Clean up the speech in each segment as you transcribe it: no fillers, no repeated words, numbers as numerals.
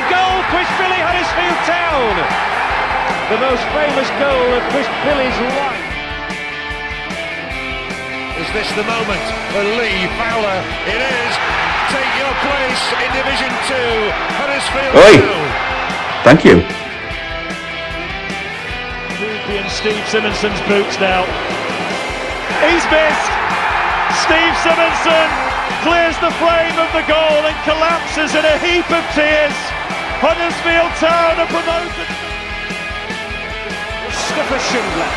goal, Quishbilly Huddersfield Town! The most famous goal of Quishbilly's life. Is this the moment for Lee Fowler? It is. Take your place in Division 2, Huddersfield Town. Thank you. And Steve Simonson's boots now. He's missed. Steve Simonson clears the flame of the goal and collapses in a heap of tears. Huddersfield Town are promoted. Mustafa Schindler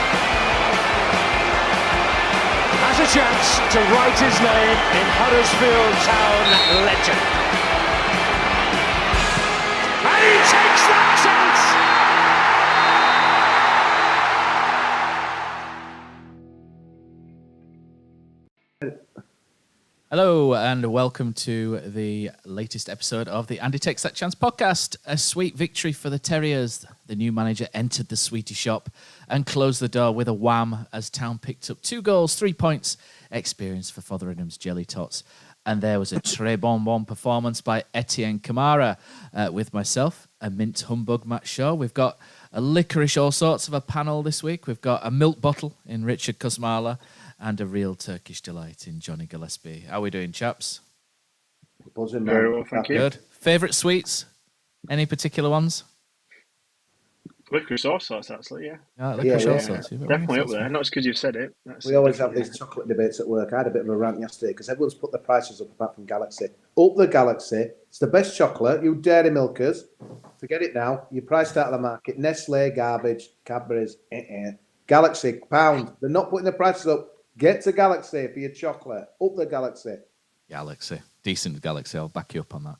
has a chance to write his name in Huddersfield Town legend. And he takes that chance! Hello and welcome to the latest episode of the Andy Takes That Chance podcast. A sweet victory for the Terriers. The new manager entered the sweetie shop and closed the door with a wham as Town picked up 2 goals, 3 points. Experience for Fotheringham's Jelly Tots. And there was a très bon performance by Etienne Kamara with myself, a mint humbug Matt Shaw. We've got a licorice all sorts of a panel this week. We've got a milk bottle in Richard Kosmala and a real Turkish delight in Johnny Gillespie. How are we doing, chaps? Buzzing, Very well, thank you. Good. Favourite sweets? Any particular ones? Licorice all sorts, actually, yeah. Licorice all yeah. sorts. Definitely up there. Not just because you've said it. We always have these chocolate debates at work. I had a bit of a rant yesterday because everyone's put the prices up apart from Galaxy. Up the Galaxy. It's the best chocolate. You dairy milkers. Forget it now. You're priced out of the market. Nestle, garbage. Cadbury's, Galaxy, pound. They're not putting the prices up. Get to Galaxy for your chocolate. Up the Galaxy. Galaxy. Decent Galaxy. I'll back you up on that.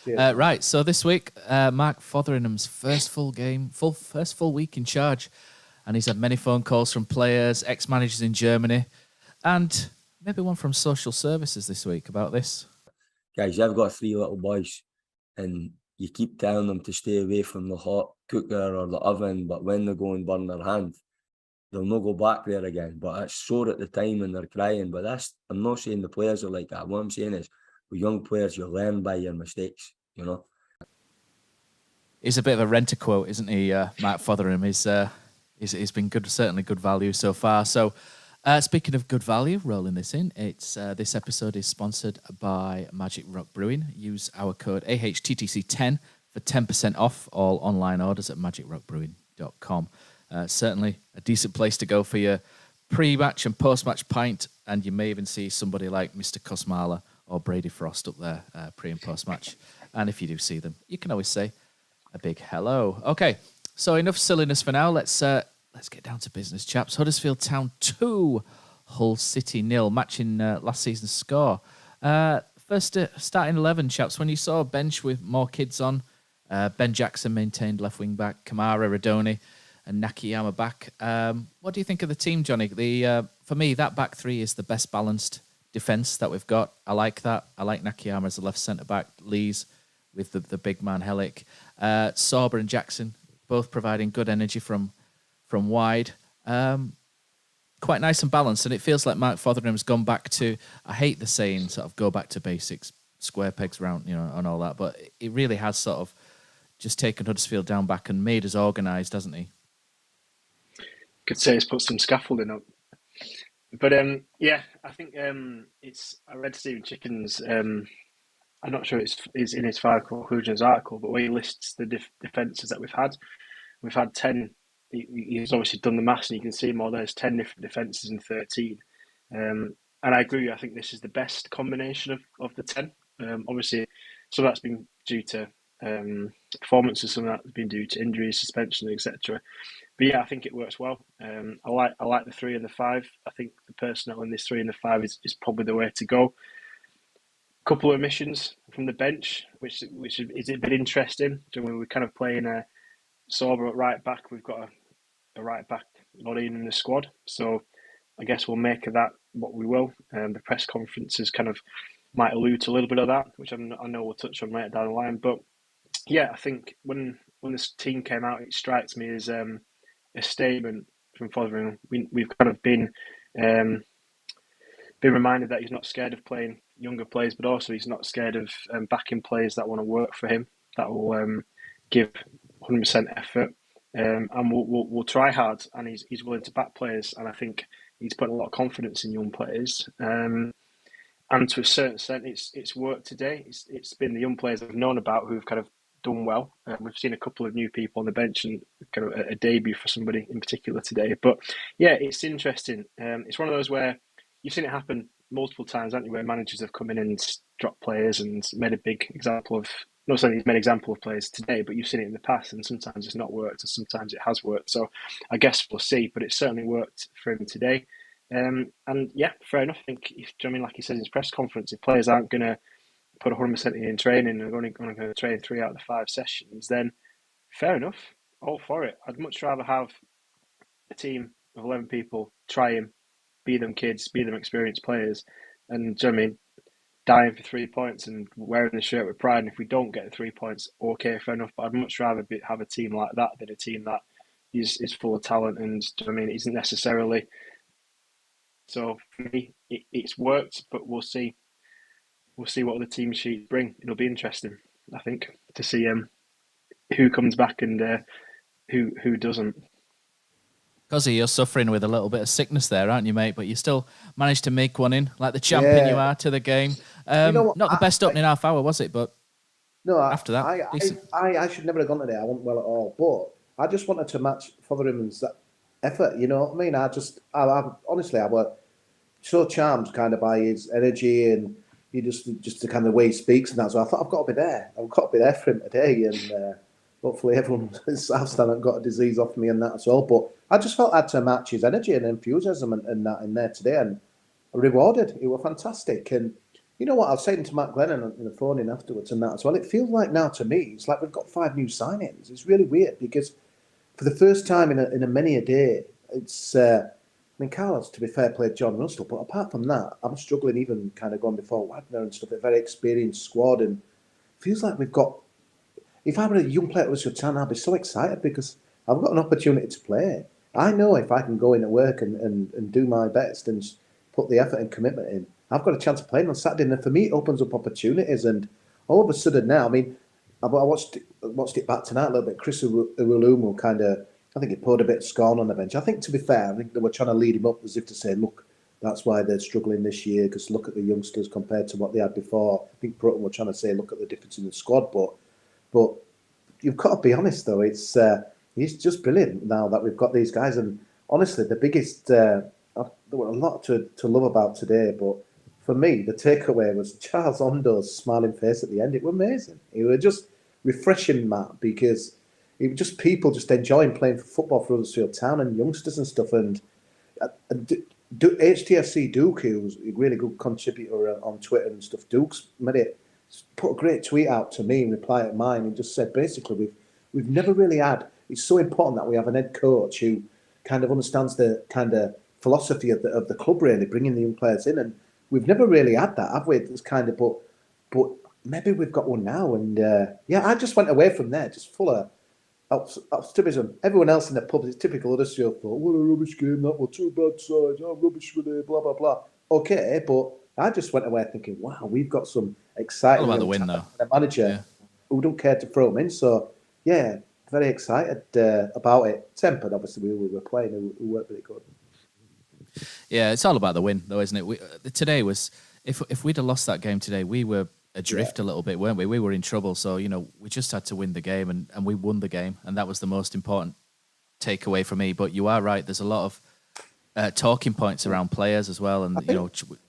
Yeah. Right, so this week, Mark Fotheringham's first full week in charge. And he's had many phone calls from players, ex-managers in Germany, and maybe one from social services this week about this. Guys, I've got 3 little boys, and you keep telling them to stay away from the hot cooker or the oven, but when they go and burn their hand, they'll not go back there again. But it's sore at the time and they're crying. But I'm not saying the players are like that. What I'm saying is, with young players, you learn by your mistakes, you know. He's a bit of a renter quote, isn't he, Mark Fotheringham? He's been good, certainly good value so far. So, speaking of good value, rolling this in, this episode is sponsored by Magic Rock Brewing. Use our code AHTTC10 for 10% off all online orders at magicrockbrewing.com. Certainly a decent place to go for your pre-match and post-match pint, and you may even see somebody like Mr. Kosmala or Brady Frost up there pre- and post-match. And if you do see them, you can always say a big hello. Okay, so enough silliness for now. Let's get down to business, chaps. Huddersfield Town 2, Hull City 0, matching last season's score. First starting 11, chaps. When you saw a bench with more kids on, Ben Jackson maintained left wing back, Kamara, Radoni, and Nakayama back. What do you think of the team, Johnny? For me, that back three is the best balanced defence that we've got. I like that. I like Nakayama as the left centre-back, Lees with the big man Helic. Sauber and Jackson both providing good energy from wide. Quite nice and balanced, and it feels like Mark Fotheringham's gone back to, I hate the saying, sort of go back to basics, square pegs round, and all that, but it really has sort of just taken Huddersfield down back and made us organised, hasn't he? Could say he's put some scaffolding up. But yeah, I think I read Stephen Chicken's, I'm not sure it's in his 5 conclusions article, but where he lists the defences that we've had 10. He's obviously done the maths, and you can see more. There's 10 different defences in 13, and I agree. I think this is the best combination of the 10. Obviously, some of that's been due to performances, some of that's been due to injuries, suspension, etc. But yeah, I think it works well. I like the 3 and the 5. I think the personnel in this 3 and the 5 is probably the way to go. Couple of omissions from the bench, which is a bit interesting. So when we're kind of playing a Sauber at right back, we've got a right back not in the squad. So I guess we'll make of that what we will. The press conferences kind of might allude to a little bit of that, which I know we'll touch on later down the line. But yeah, I think when this team came out, it strikes me as a statement from Fotheringham. We've kind of been reminded that he's not scared of playing younger players, but also he's not scared of backing players that want to work for him. that will give 100% effort, and we'll try hard. And he's willing to back players, and I think he's putting a lot of confidence in young players. And to a certain extent, it's worked today. It's been the young players I've known about who've kind of done well. We've seen a couple of new people on the bench and kind of a debut for somebody in particular today. But yeah, it's interesting. It's one of those where you've seen it happen multiple times, haven't you? Where managers have come in and dropped players and made a big example of. Not saying he's made an example of players today, but you've seen it in the past, and sometimes it's not worked, and sometimes it has worked. So I guess we'll see. But it certainly worked for him today. And yeah, fair enough. I think, like he said in his press conference, if players aren't going to put 100% in training and are only going to train 3 out of the 5 sessions, then fair enough. All for it. I'd much rather have a team of 11 people try him, be them kids, be them experienced players, and dying for 3 points and wearing the shirt with pride. And if we don't get the 3 points, okay, fair enough. But I'd much rather have a team like that than a team that is full of talent and isn't necessarily. So for me, it's worked, but we'll see. We'll see what other team sheets bring. It'll be interesting, I think, to see who comes back and who doesn't. Kosi, you're suffering with a little bit of sickness there, aren't you, mate? But you still managed to make one in, like the champion you are to the game. Not the best opening half hour, was it? But no, after that, decent. I should never have gone today. I wasn't well at all, but I just wanted to match Fotheringham's effort. You know what I mean? I honestly, I was so charmed kind of by his energy and he just the kind of way he speaks and that. So I thought I've got to be there. I've got to be there for him today, and hopefully everyone in South Stand hasn't got a disease off me and that as well. But I just felt I had to match his energy and enthusiasm and that in there today, and rewarded. It was fantastic. And you know what? I was saying to Matt Glennon on the phone in afterwards and that as well. It feels like now to me, it's like we've got 5 new signings. It's really weird because for the first time in a many a day, it's. Carlos, to be fair, played John Russell, but apart from that, I'm struggling even kind of going before Wagner and stuff. A very experienced squad, and feels like we've got. If I were a young player at Huddersfield Town, I'd be so excited because I've got an opportunity to play. I know if I can go into work and do my best and put the effort and commitment in, I've got a chance of playing on Saturday. And for me, it opens up opportunities. And all of a sudden now, I watched it back tonight a little bit. Chris Urulumu kind of. I think he poured a bit of scorn on the bench. I think, to be fair, I think they were trying to lead him up as if to say, look, that's why they're struggling this year, because look at the youngsters compared to what they had before. I think Broughton were trying to say, look at the difference in the squad. But you've got to be honest, though. It's just brilliant now that we've got these guys. And honestly, the biggest, there were a lot to love about today. But for me, the takeaway was Charles Ondo's smiling face at the end. It was amazing. It was just refreshing, Matt, because it was just people just enjoying playing for football for Huddersfield Town and youngsters and stuff. And HTFC Duke, who's a really good contributor on Twitter and stuff, Duke's put a great tweet out to me in reply to mine and just said basically we've never really had. It's so important that we have an head coach who kind of understands the kind of philosophy of the club, really bringing the young players in, and we've never really had that, have we? It's kind of but maybe we've got one now. And I just went away from there just full of optimism. Everyone else in the pub, it's typical Huddersfield, thought, what a rubbish game that was, 2 bad sides, rubbish with it, blah, blah, blah. Okay, but I just went away thinking, wow, we've got some exciting all about the win, though. Manager who don't care to throw them in. So, yeah, very excited about it. Tempered, obviously, we were playing who weren't very good. Yeah, it's all about the win, though, isn't it? Today was, if we'd have lost that game today, we were adrift a little bit, weren't we? We were in trouble, so we just had to win the game, and we won the game, and that was the most important takeaway for me. But you are right; there's a lot of talking points around players as well, and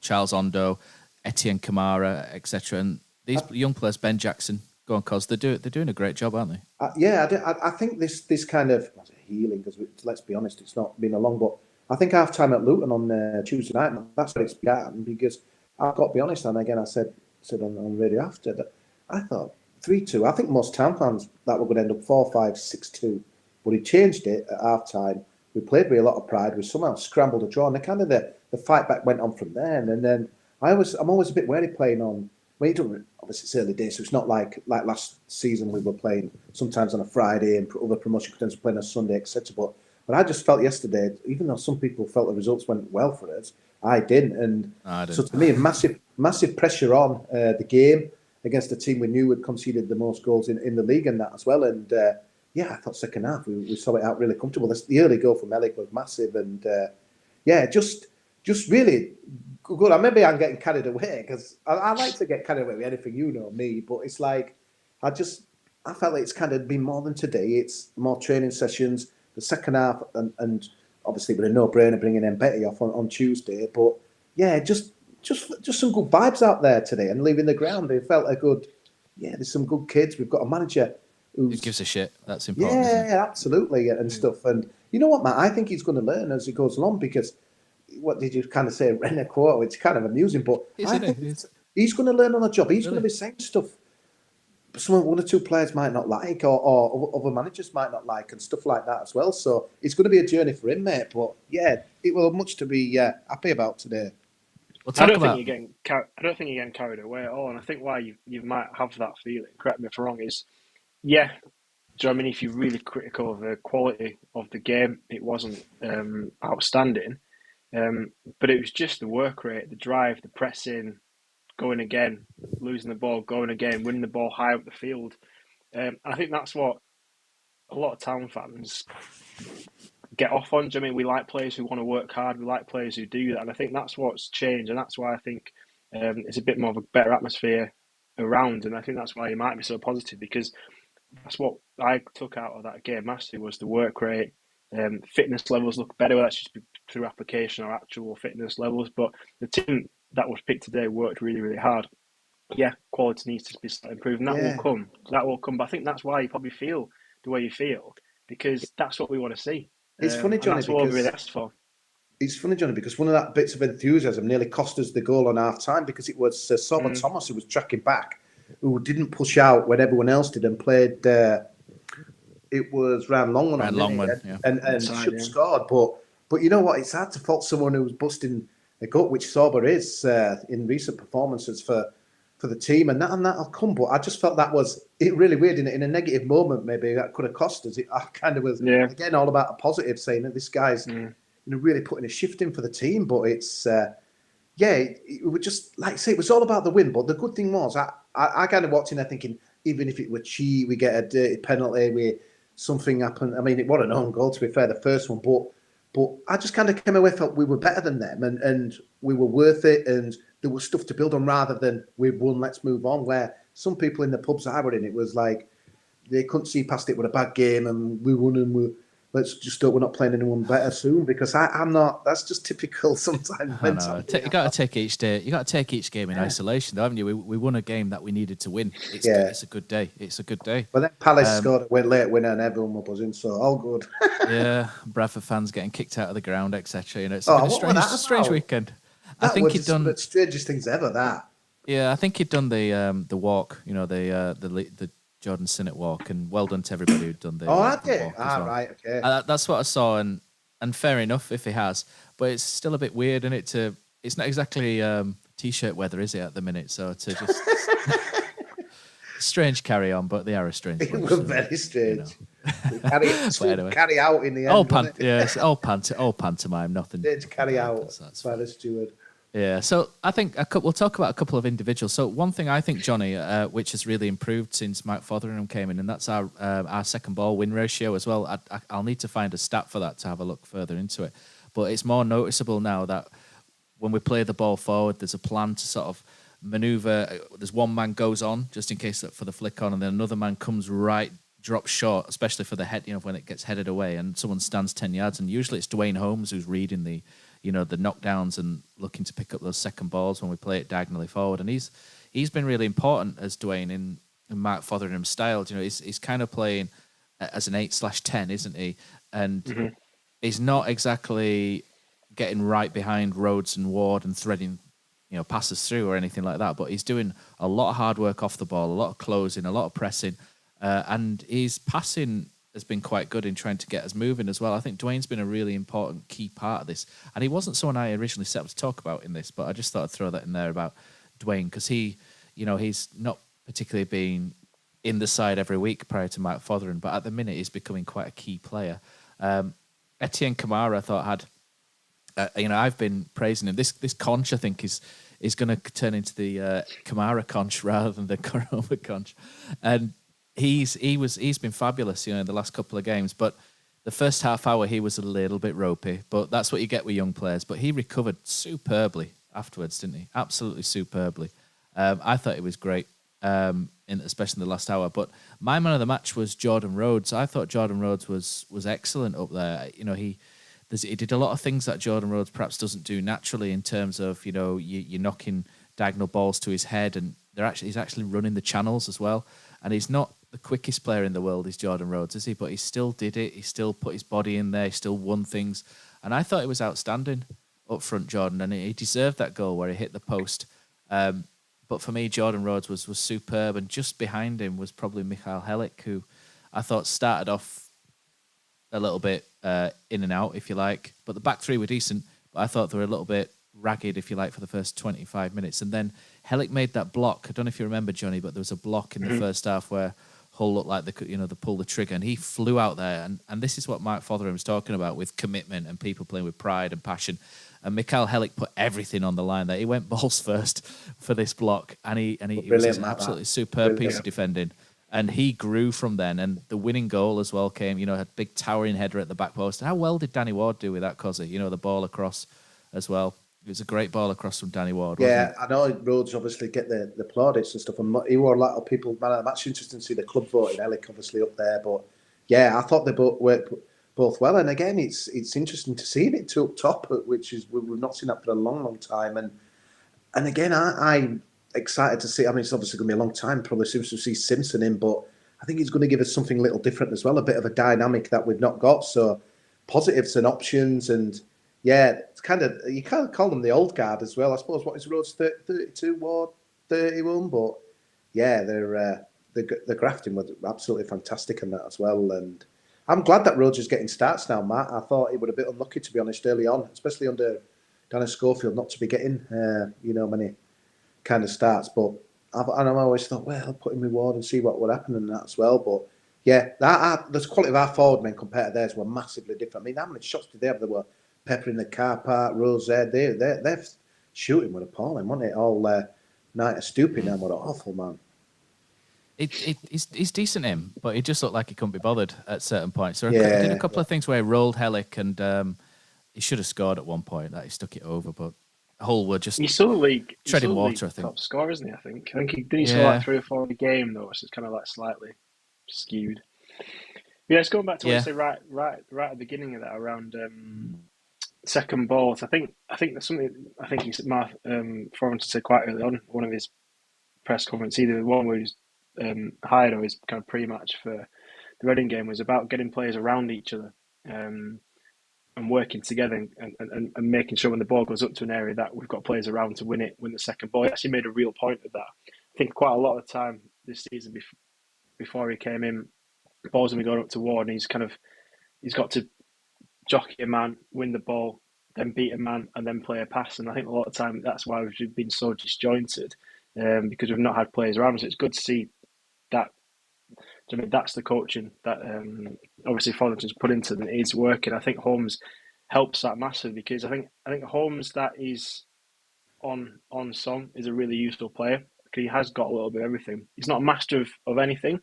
Charles Ondo, Etienne Kamara, etc. And these young players, Ben Jackson, go on, Cos, they're doing a great job, aren't they? I think this kind of healing, because let's be honest, it's not been a long, but I think half time at Luton on Tuesday night, that's where it's began, because I've got to be honest, and again I said on radio after that, I thought 3-2. I think most Town fans that were going to end up 4-5, 6-2, but he changed it at half time. We played with a lot of pride. We somehow scrambled a draw, and the fight back went on from there. And then I'm always a bit wary playing on. Well, you don't obviously it's early days, so it's not like last season we were playing sometimes on a Friday and other promotion potentially playing on a Sunday, etc. But I just felt yesterday, even though some people felt the results went well for us, I didn't. And so to me, massive pressure on the game against a team we knew had conceded the most goals in the league and that as well. And I thought second half we saw it out really comfortable. The early goal from Melik was massive, and just really good. Maybe I'm getting carried away because I like to get carried away with anything, me. But it's like I felt like it's kind of been more than today. It's more training sessions. The second half, and obviously with a no-brainer bringing Mbete off on Tuesday. But just some good vibes out there today, and leaving the ground. It felt a good. Yeah, there's some good kids. We've got a manager who gives a shit. That's important. Isn't it? Absolutely, and stuff. And you know what, Matt? I think he's going to learn as he goes along because. What did you kind of say? In a quote, it's kind of amusing, but I think he's going to learn on the job. He's going to be saying stuff one or two players might not like, or other managers might not like, and stuff like that as well. So it's going to be a journey for him, mate. But it will much to be happy about today. I don't think you're getting carried away at all, and I think why you might have that feeling. Correct me if I'm wrong. Is do you know what I mean? If you're really critical of the quality of the game, it wasn't outstanding. But it was just the work rate, the drive, the pressing, going again, losing the ball, going again, winning the ball high up the field. I think that's what a lot of Town fans get off on. Do you know what I mean? We like players who want to work hard. We like players who do that. And I think that's what's changed. And that's why I think it's a bit more of a better atmosphere around. And I think that's why he might be so positive, because that's what I took out of that game mastery was the work rate. Fitness levels look better. That's just through application or actual fitness levels. But the team that was picked today worked really, really hard. Yeah, quality needs to be improved, and that will come. That will come. But I think that's why you probably feel the way you feel, because that's what we want to see. It's funny, Johnny, that's what we really asked for. It's funny, Johnny, because one of that bits of enthusiasm nearly cost us the goal on half time, because it was Solomon Thomas who was tracking back, who didn't push out when everyone else did, and played. It was Ryan Longman, and should have scored. But you know what? It's hard to fault someone who's busting a gut, which Sorba is in recent performances for the team, and that'll come. But I just felt that was it really weird in a negative moment. Maybe that could have cost us. I kind of was again all about a positive, saying that this guy's really putting a shift in for the team. But it's it was just like I say, it was all about the win. But the good thing was I kind of watching there thinking, even if it were cheat, we get a dirty penalty, something happened. I mean, it was an own goal, to be fair, the first one, but I just kind of came away, felt we were better than them, and we were worth it, and there was stuff to build on rather than we've won, let's move on. Where some people in the pubs I were in, it was like they couldn't see past it with a bad game, and we won, and let's just hope we're not playing anyone better soon, because I'm not. That's just typical sometimes. You got to take each day. You got to take each game in isolation, though, haven't you? We won a game that we needed to win. It's a good day. It's a good day. But then Palace scored a late winner, and everyone was buzzing, so all good. Bradford fans getting kicked out of the ground, etc. It's been a strange weekend. I think he'd done the strangest things ever. I think he'd done the walk. The Jordan Sinnott walk, and well done to everybody who'd done the walk. Right, okay. That's what I saw, and fair enough if he has, but it's still a bit weird, isn't it? It's not exactly t-shirt weather, is it, at the minute? So to just strange carry on, but they are a strange. It was very strange. Carry out in the end. All pantomime, nothing. Carry out by the steward. Yeah, so I think we'll talk about a couple of individuals. So one thing I think, Johnny, which has really improved since Mark Fotheringham came in, and that's our second ball win ratio as well. I'll need to find a stat for that to have a look further into it. But it's more noticeable now that when we play the ball forward, there's a plan to sort of manoeuvre. There's one man goes on just in case for the flick on, and then another man comes right, drops short, especially for the head, when it gets headed away, and someone stands 10 yards. And usually it's Dwayne Holmes who's reading the knockdowns and looking to pick up those second balls when we play it diagonally forward. And he's been really important as Dwayne in Mark Fotheringham's style. He's kind of playing as an 8/10, isn't he? And he's not exactly getting right behind Rhodes and Ward and threading, passes through or anything like that. But he's doing a lot of hard work off the ball, a lot of closing, a lot of pressing, and his passing has been quite good in trying to get us moving as well. I think Dwayne's been a really important key part of this. And he wasn't someone I originally set up to talk about in this, but I just thought I'd throw that in there about Dwayne, because he's not particularly been in the side every week prior to Mark Fotheringham, but at the minute he's becoming quite a key player. Etienne Kamara, I thought, had, I've been praising him. This Conch, I think, is is going to turn into the Kamara conch rather than the Koroma conch. And he's been fabulous, in the last couple of games. But the first half hour he was a little bit ropey, but that's what you get with young players. But he recovered superbly afterwards, didn't he? Absolutely superbly. I thought it was great, especially in the last hour. But my man of the match was Jordan Rhodes. I thought Jordan Rhodes was excellent up there. He did a lot of things that Jordan Rhodes perhaps doesn't do naturally in terms of, you're knocking diagonal balls to his head, and he's actually running the channels as well. And he's not the quickest player in the world, is Jordan Rhodes, is he? But he still did it. He still put his body in there. He still won things. And I thought it was outstanding up front, Jordan, and he deserved that goal where he hit the post. But for me, Jordan Rhodes was superb, and just behind him was probably Michael Helik, who I thought started off a little bit in and out, if you like. But the back three were decent, but I thought they were a little bit ragged, if you like, for the first 25 minutes. And then Helik made that block. I don't know if you remember, Johnny, but there was a block in the first half where Hull looked like they pulled the trigger, and he flew out there. And this is what Mark Fotheringham was talking about with commitment and people playing with pride and passion. And Michael Helik put everything on the line there. He went balls first for this block, and it was an absolutely superb piece of defending. And he grew from then, and the winning goal as well came. Had a big towering header at the back post. How well did Danny Ward do with that, Kosi? The ball across as well. It was a great ball across from Danny Ward. Yeah, I know Rhodes obviously get the plaudits and stuff, and he wore a lot of people man of the match. Interesting to see the club voting Helik obviously up there, but yeah, I thought they both worked both well. And again, it's interesting to see it up top, which is we've not seen that for a long time. And again, I'm excited to see. I mean, it's obviously going to be a long time, probably seems to see Simpson in, but I think he's going to give us something a little different as well, a bit of a dynamic that we've not got. So positives and options, and yeah, it's kind of, you can't call them the old guard as well. I suppose what is Rhodes 32, Ward 31, but yeah, the grafting was absolutely fantastic in that as well. And I'm glad that Rhodes is getting starts now, Matt. I thought he would have been unlucky, to be honest, early on, especially under Danny Schofield, not to be getting many kind of starts. But I've always thought, well, I'll put him with Ward and see what would happen and that as well. But yeah, the quality of our forward men compared to theirs were massively different. I mean, how many shots did they have? They were peppering the car park, Rose there. Their shooting was appalling, wasn't it? All night of stooping them, what an awful man. He's decent, him, but he just looked like he couldn't be bothered at certain points. So he did a couple of things where he rolled Helik, and he should have scored at one point. That he stuck it over, but Hull were just treading water. I think top scorer, isn't he? I think he did score like 3 or 4 in a game though, so it's kind of like slightly skewed. Yeah, it's going back to what I said right at the beginning of that around second balls. I think there's something. I think Mark Fotheringham said quite early on one of his press conferences, either the one where he's hired or his kind of pre-match for the Reading game, was about getting players around each other and working together and making sure when the ball goes up to an area that we've got players around to win the second ball. He actually made a real point of that. I think quite a lot of the time this season before he came in, the ball's going to go up to Ward, and he's got to jockey a man, win the ball, then beat a man, and then play a pass. And I think a lot of the time that's why we've been so disjointed, because we've not had players around us. So it's good to see that. I mean, that's the coaching that obviously Fotheringham's put into them. It's working. I think Holmes helps that massively, because I think Holmes, that is on song, is a really useful player, because he has got a little bit of everything. He's not a master of anything,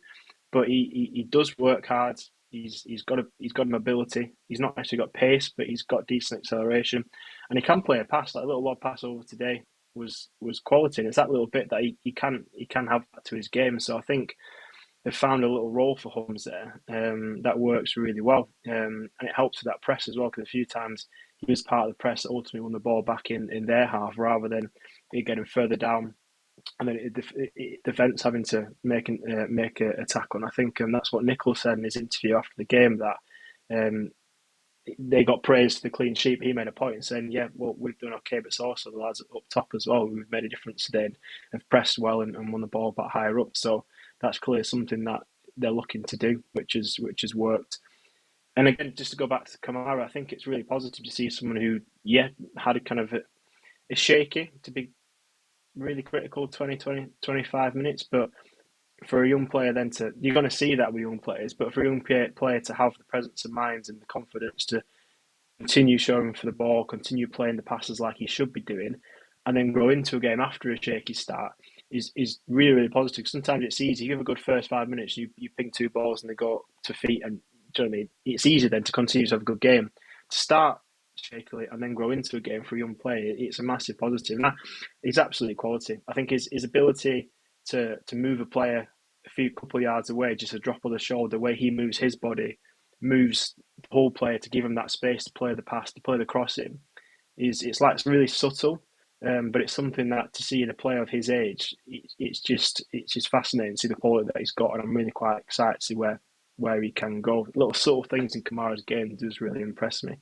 but he does work hard. He's got mobility. He's not actually got pace, but he's got decent acceleration, and he can play a pass. That little lob pass over today was quality, and it's that little bit that he can have to his game. So I think they've found a little role for Holmes there that works really well, and it helps with that press as well, because a few times he was part of the press that ultimately won the ball back in their half, rather than it getting further down and then defence having to make a tackle. And I think that's what Nichols said in his interview after the game, that they got praised for the clean sheet. He made a point in saying, yeah, well, we've done okay, but it's also the lads up top as well. We've made a difference today and have pressed well and won the ball back higher up. So that's clearly something that they're looking to do, which has worked. And again, just to go back to Kamara, I think it's really positive to see someone who, had a kind of is shaky, to be really critical 25 minutes, but for a young player then you're going to see that with young players, but for a young player to have the presence of mind and the confidence to continue showing for the ball, continue playing the passes like he should be doing, and then grow into a game after a shaky start is really, really positive. Sometimes it's easy. You have a good first 5 minutes, you ping 2 balls and they go to feet, and do you know what I mean? It's easy then to continue to have a good game. To start shakily and then grow into a game for a young player, it's a massive positive. And he's absolutely quality. I think his ability to move a player a couple of yards away, just a drop of the shoulder, the way he moves his body, moves the whole player to give him that space to play the pass, to play the crossing. It's really subtle, but it's something that to see in a player of his age, it's just fascinating to see the quality that he's got, and I'm really quite excited to see where he can go. Little subtle things in Kamara's game does really impress me.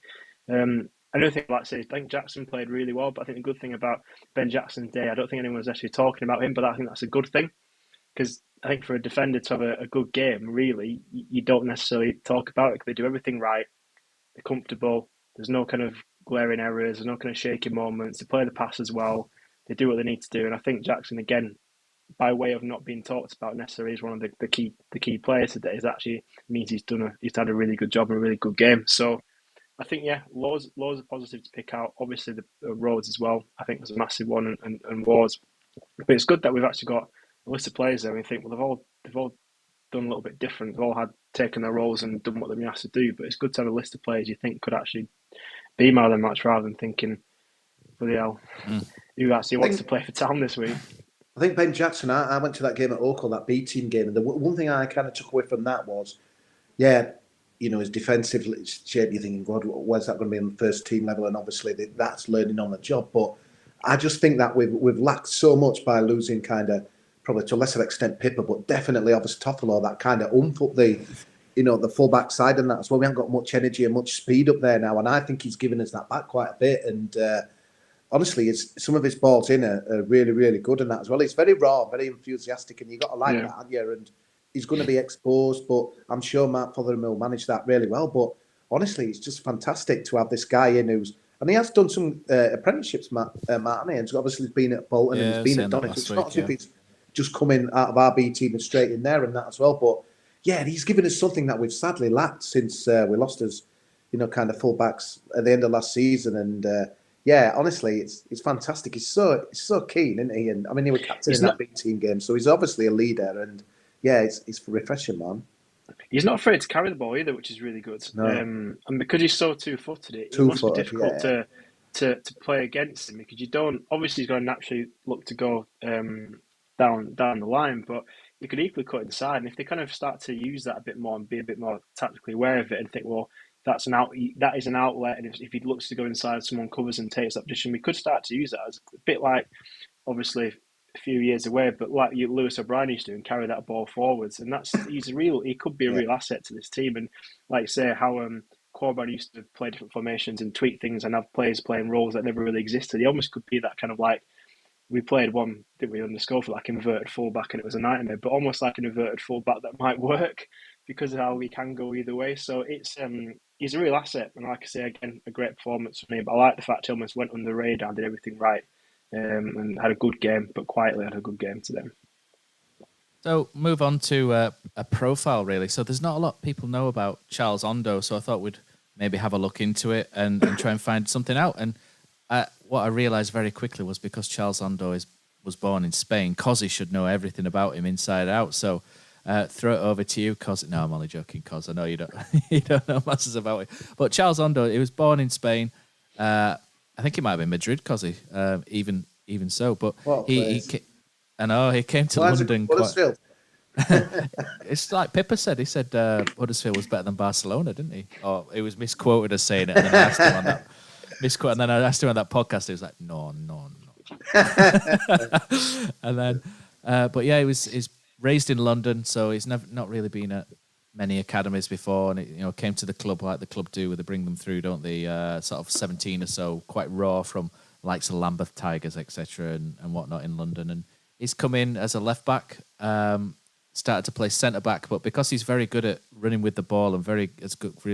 Another thing I'd like to say is Ben Jackson played really well, but I think the good thing about Ben Jackson's day, I don't think anyone's actually talking about him, but I think that's a good thing, because I think for a defender to have a good game, really, you don't necessarily talk about it, because they do everything right, they're comfortable, there's no kind of glaring errors, there's no kind of shaky moments, they play the pass as well, they do what they need to do, and I think Jackson, again, by way of not being talked about necessarily, is one of the key players today. Is actually means he's had a really good job and a really good game. So I think loads of positives to pick out. Obviously the Rhodes as well, I think was a massive one, and Wards. But it's good that we've actually got a list of players there. And we think, well, they've all done a little bit different. They've all had taken their roles and done what they've been asked to do. But it's good to have a list of players you think could actually be man of the match, rather than thinking, bloody hell, who actually wants to play for Town this week. I think Ben Jackson, I went to that game at Oakham, that B team game, and the one thing I kind of took away from that was, his defensive shape, you're thinking, God, where's that going to be on the first team level? And obviously that's learning on the job. But I just think that we've lacked so much by losing kind of, probably to a lesser extent Pippa, but definitely obviously Toffolo, that kind of oomph up the full-back side and that as well. We haven't got much energy and much speed up there now, and I think he's given us that back quite a bit. And honestly, some of his balls in are really, really good and that as well. He's very raw, very enthusiastic, and you've got to like that, haven't you? And he's going to be exposed, but I'm sure Mark Fotheringham will manage that really well. But honestly, it's just fantastic to have this guy in and he has done some apprenticeships, Matt, and obviously he's been at Bolton and he's been at Donny. It's not as if he's just coming out of our B team and straight in there and that as well. But he's given us something that we've sadly lacked since we lost his, kind of fullbacks at the end of last season. And honestly, it's fantastic. He's so keen, isn't he? And I mean, he was captain in that big team game, so he's obviously a leader. And it's refreshing, man. He's not afraid to carry the ball either, which is really good. No. And because he's so two-footed, it must be difficult to play against him, because you don't. Obviously, he's going to naturally look to go down the line, but you could equally cut inside. And if they kind of start to use that a bit more and be a bit more tactically aware of it, and think, well, that is an outlet, and if he looks to go inside, someone covers and takes that position, we could start to use that as a bit like, obviously, a few years away, but like Lewis O'Brien used to do, and carry that ball forwards. And he could be a real asset to this team. And like you say, how Corbyn used to play different formations and tweak things and have players playing roles that never really existed. He almost could be that kind of like, we played one, didn't we, on the score for like inverted fullback, and it was a nightmare, but almost like an inverted fullback that might work because of how we can go either way. So it's he's a real asset, and like I say again, a great performance for me. But I like the fact he almost went under the radar and did everything right, and had a good game, but quietly had a good game today. So move on to a profile, really. So there's not a lot people know about Charles Ondo, so I thought we'd maybe have a look into it and try and find something out. And what I realised very quickly was, because Charles Ondo was born in Spain, Kosi should know everything about him inside out. So throw it over to you, Kosi. No, I'm only joking, Kosi. I know you don't you don't know masses about it. But Charles Ondo, he was born in Spain. I think it might have been Madrid, Kosi, even so. But he came to London. Huddersfield. It's like Pippa said. He said Huddersfield was better than Barcelona, didn't he? Or he was misquoted as saying it. And then I asked him on that podcast. He was like, no. And then, he's raised in London, so he's not really been at many academies before, and came to the club like the club do, where they bring them through, don't they? Sort of 17 or so, quite raw, from likes of Lambeth Tigers, etc., and whatnot in London. And he's come in as a left back, started to play centre back, but because he's very good at running with the ball and really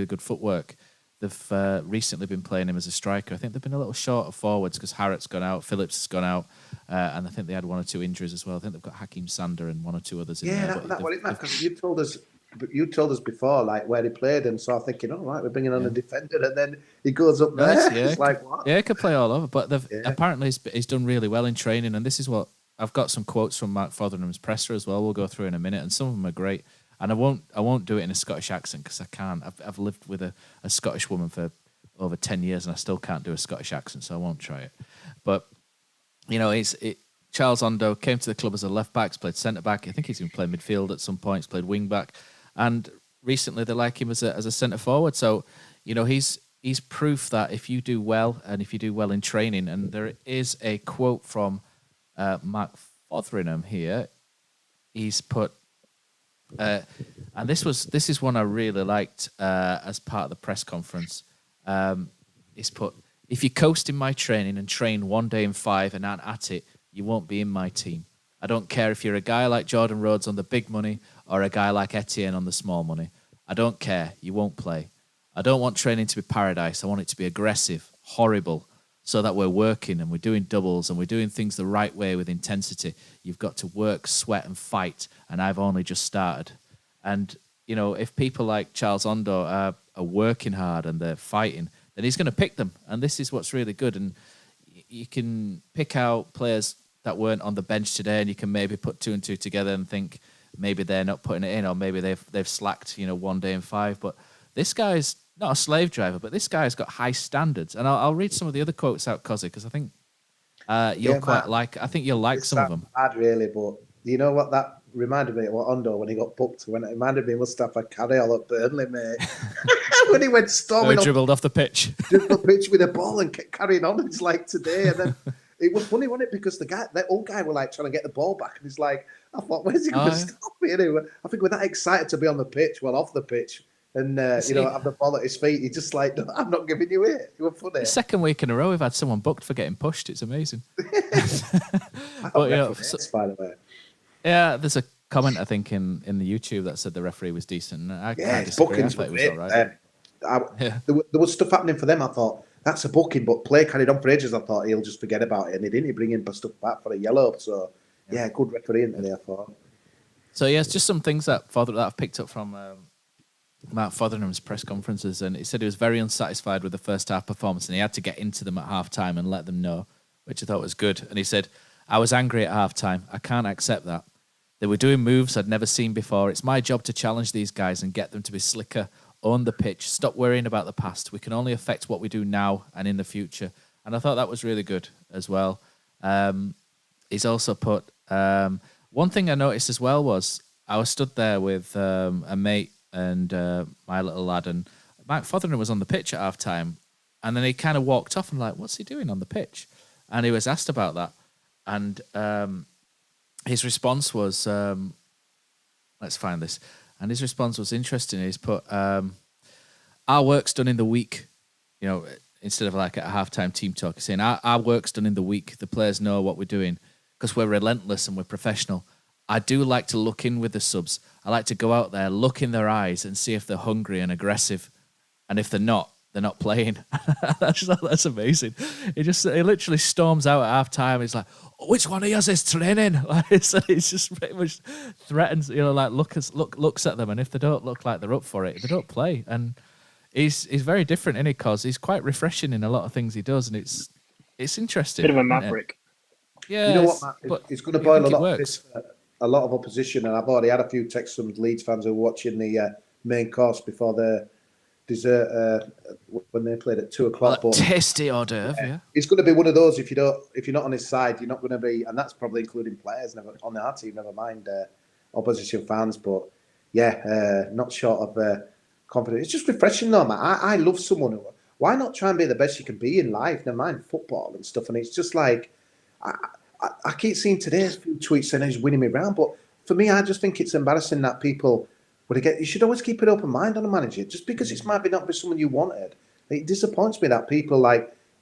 good footwork, they've recently been playing him as a striker. I think they've been a little short of forwards because Harrett's gone out, Phillips has gone out, and I think they had one or two injuries as well. I think they've got Hakeem Sander and one or two others in there. That what it meant, because you told us But you told us before, like where he played, and so I'm thinking, all right, we're bringing on a defender, and then he goes up there. It's like what? Yeah, he could play all over. But apparently he's done really well in training, and this is what I've got some quotes from Mark Fotheringham's presser as well. We'll go through in a minute, and some of them are great. And I won't do it in a Scottish accent because I can't. I've lived with a Scottish woman for over 10 years, and I still can't do a Scottish accent, so I won't try it. But Charles Ondo came to the club as a left back, he's played centre back. I think he's even played midfield at some point. He's played wing back, and recently they like him as a centre forward. So, he's proof that if you do well and if you do well in training, and there is a quote from Mark Fotheringham here. He's put, and this is one I really liked as part of the press conference. He's put, if you coast in my training and train 1 day in 5 and aren't at it, you won't be in my team. I don't care if you're a guy like Jordan Rhodes on the big money or a guy like Etienne on the small money. I don't care. You won't play. I don't want training to be paradise. I want it to be aggressive, horrible, so that we're working and we're doing doubles and we're doing things the right way with intensity. You've got to work, sweat and fight, and I've only just started. And, if people like Charles Ondo are working hard and they're fighting, then he's going to pick them. And this is what's really good. And you can pick out players that weren't on the bench today, and you can maybe put 2 and 2 together and think maybe they're not putting it in, or maybe they've slacked, 1 day in 5. But this guy's not a slave driver, but this guy's got high standards. And I'll read some of the other quotes out, Kosi, because I think you'll like some of them. Bad, really, but you know what that reminded me of? What Ondo when he got booked, when it reminded me of Mustafa Carriol at Burnley, mate. When he went storming, dribbled off the pitch, with a ball and kept carrying on. It's like today, and then it was funny, wasn't it? Because that old guy were like trying to get the ball back, and he's like, I thought, where's he going to stop me? Anyway, I think we're that excited to be on the pitch, off the pitch. And, have the ball at his feet. He's just like, no, I'm not giving you it. You were funny. The second week in a row, we've had someone booked for getting pushed. It's amazing. But, by the way. Yeah, there's a comment, I think, in the YouTube that said the referee was decent. I disagree. Bookings I thought were it was all right. There was stuff happening for them. I thought, that's a booking, but play carried on for ages. I thought he'll just forget about it. And he didn't. He bring in stuff back for a yellow. So, good refereeing today, I thought. So, it's just some things that I've picked up from Mark Fotheringham's press conferences, and he said he was very unsatisfied with the first half performance, and he had to get into them at half time and let them know, which I thought was good. And he said, I was angry at half time. I can't accept that. They were doing moves I'd never seen before. It's my job to challenge these guys and get them to be slicker, own the pitch, stop worrying about the past. We can only affect what we do now and in the future. And I thought that was really good as well. He's also put, one thing I noticed as well was I was stood there with a mate and my little lad, and Mark Fotheringham was on the pitch at half time, and then he kind of walked off and like, what's he doing on the pitch? And he was asked about that, and his response was, let's find this, and his response was interesting. He's put, our work's done in the week, instead of like at a halftime team talk, he's saying our work's done in the week. The players know what we're doing because we're relentless and we're professional. I do like to look in with the subs. I like to go out there, look in their eyes and see if they're hungry and aggressive. And if they're not playing. That's amazing. He literally storms out at half time. He's like, which one of you is training? He's just pretty much threatens, looks at them. And if they don't look like they're up for it, they don't play. And he's very different, isn't he? Because he's quite refreshing in a lot of things he does. And it's interesting. Bit of a maverick. Yeah. You know what, Matt? It's going to boil a lot of opposition, and I've already had a few texts from Leeds fans who are watching the main course before the dessert when they played at 2:00. Well, tasty hors d'oeuvre, yeah. It's going to be one of those. If you're not on his side, you're not going to be, and that's probably including players on our team. Never mind opposition fans, but not short of confidence. It's just refreshing, though, Matt. I love someone who. Why not try and be the best you can be in life? Never mind football and stuff. And it's just like. I keep seeing today's few tweets saying he's winning me round, but for me, I just think it's embarrassing that people you should always keep an open mind on a manager. Just because it might not be someone you wanted, it disappoints me that people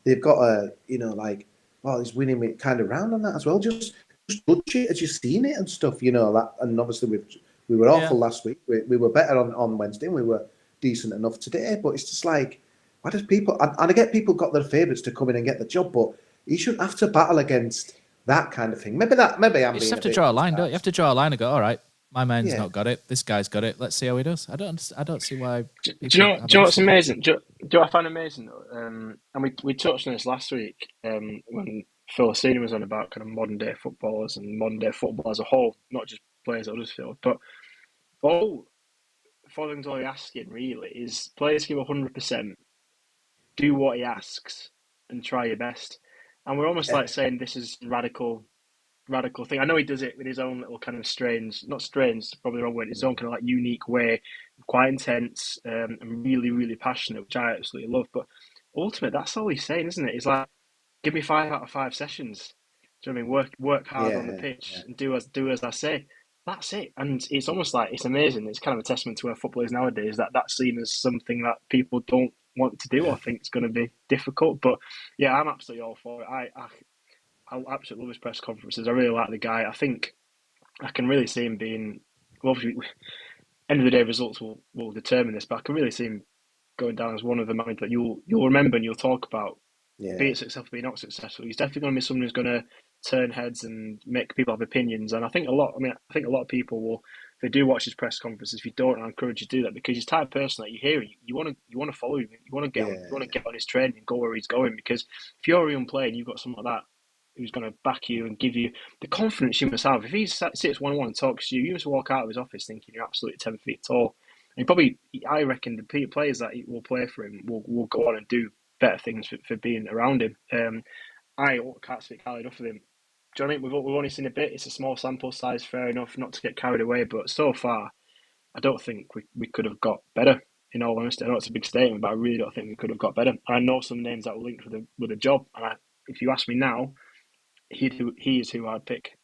they've got he's winning me kind of round on that as well. Just judge it as you've seen it and stuff, that. And obviously we were awful last week. We were better on Wednesday, and we were decent enough today. But it's just like, why does people? And I get people got their favourites to come in and get the job, but you shouldn't have to battle against that kind of thing. Maybe I'm. You just have to draw a line, don't you? You have to draw a line and go, all right, My man's Yeah. not got it. This guy's got it. Let's see how he does. I don't see why. Do people you know? have Do you know an what's issue. amazing? Do you know what I find amazing though? And we touched on this last week when Phil Senior was on about kind of modern day footballers and modern day football as a whole, not just players at Huddersfield. But all Fotheringham's only asking really is players give 100%, do what he asks, and try your best. And we're almost like saying this is radical thing. I know he does it with his own little kind of strange, not strange, probably the wrong word, his own kind of like unique way, quite intense and really, really passionate, which I absolutely love. But ultimately, that's all he's saying, isn't it? He's like, give me 5 out of 5 sessions. Do you know what I mean? Work hard on the pitch and do as I say. That's it. And it's almost like it's amazing. It's kind of a testament to where football is nowadays that that's seen as something that people don't want to do or think it's going to be difficult. But yeah, I'm absolutely all for it. I absolutely love his press conferences. I really like the guy. I think I can really see him being. Well, obviously, end of the day, results will determine this, but I can really see him going down as one of the managers that you'll remember and you'll talk about. Be it successful, be it not successful. He's definitely going to be someone who's going to turn heads and make people have opinions. And I think a lot of people will, if they do watch his press conferences, if you don't, I encourage you to do that because he's the type of person that you hear, you want to follow him, you want to get on his train and go where he's going. Because if you're a young player and you've got someone like that who's going to back you and give you the confidence you must have. If he sits one-on-one and talks to you, you must walk out of his office thinking you're absolutely 10 feet tall. And I reckon the players that will play for him will go on and do better things for being around him. I can't speak highly enough of him. Johnny, we've only seen a bit. It's a small sample size, fair enough, not to get carried away. But so far, I don't think we could have got better. In all honesty, I know it's a big statement, but I really don't think we could have got better. I know some names that were linked with a job, and if you ask me now, he is who I'd pick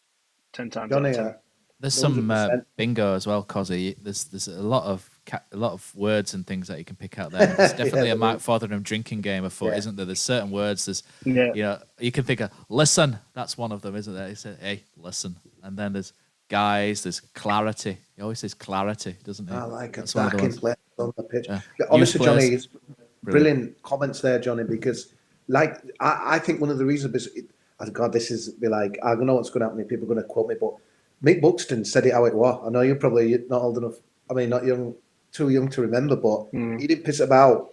10 times out of 10. There's some bingo as well, Kosi. There's a lot of words and things that you can pick out there. There's definitely a Mark Fotheringham drinking game afoot, isn't there? There's certain words. There's you can think of listen. That's one of them, isn't there? He said, "Hey, listen." And then there's guys. There's clarity. He always says clarity, doesn't he? I like it. One of the Backing ones. players on the pitch. Yeah. Honestly, Johnny, it's brilliant comments there, Johnny. Because I think one of the reasons is, God, this is be like I don't know what's going to happen. If people are going to quote me, but Mick Buxton said it how it was. I know you're probably not old enough. I mean, not young, too young to remember, but he didn't piss about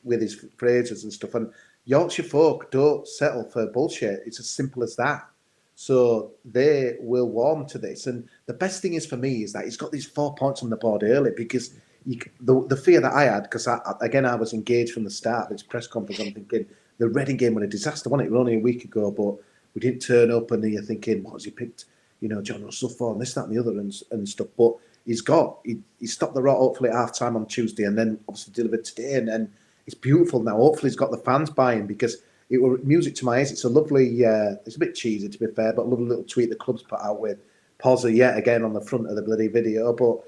with his phrases and stuff. And Yorkshire folk don't settle for bullshit. It's as simple as that. So they will warm to this. And the best thing is for me is that he's got these 4 points on the board early because the fear that I had, because I was engaged from the start of this press conference. I'm thinking the Reading game was a disaster, wasn't it? It was only a week ago, but we didn't turn up, and you're thinking, what has he picked? John Russell for and this, that, and the other and stuff. But he stopped the rot hopefully at half time on Tuesday, and then obviously delivered today, and then it's beautiful now. Hopefully, he's got the fans buying because it was music to my ears. It's a lovely, it's a bit cheesy to be fair, but a lovely little tweet the club's put out with Pozza yet again on the front of the bloody video. But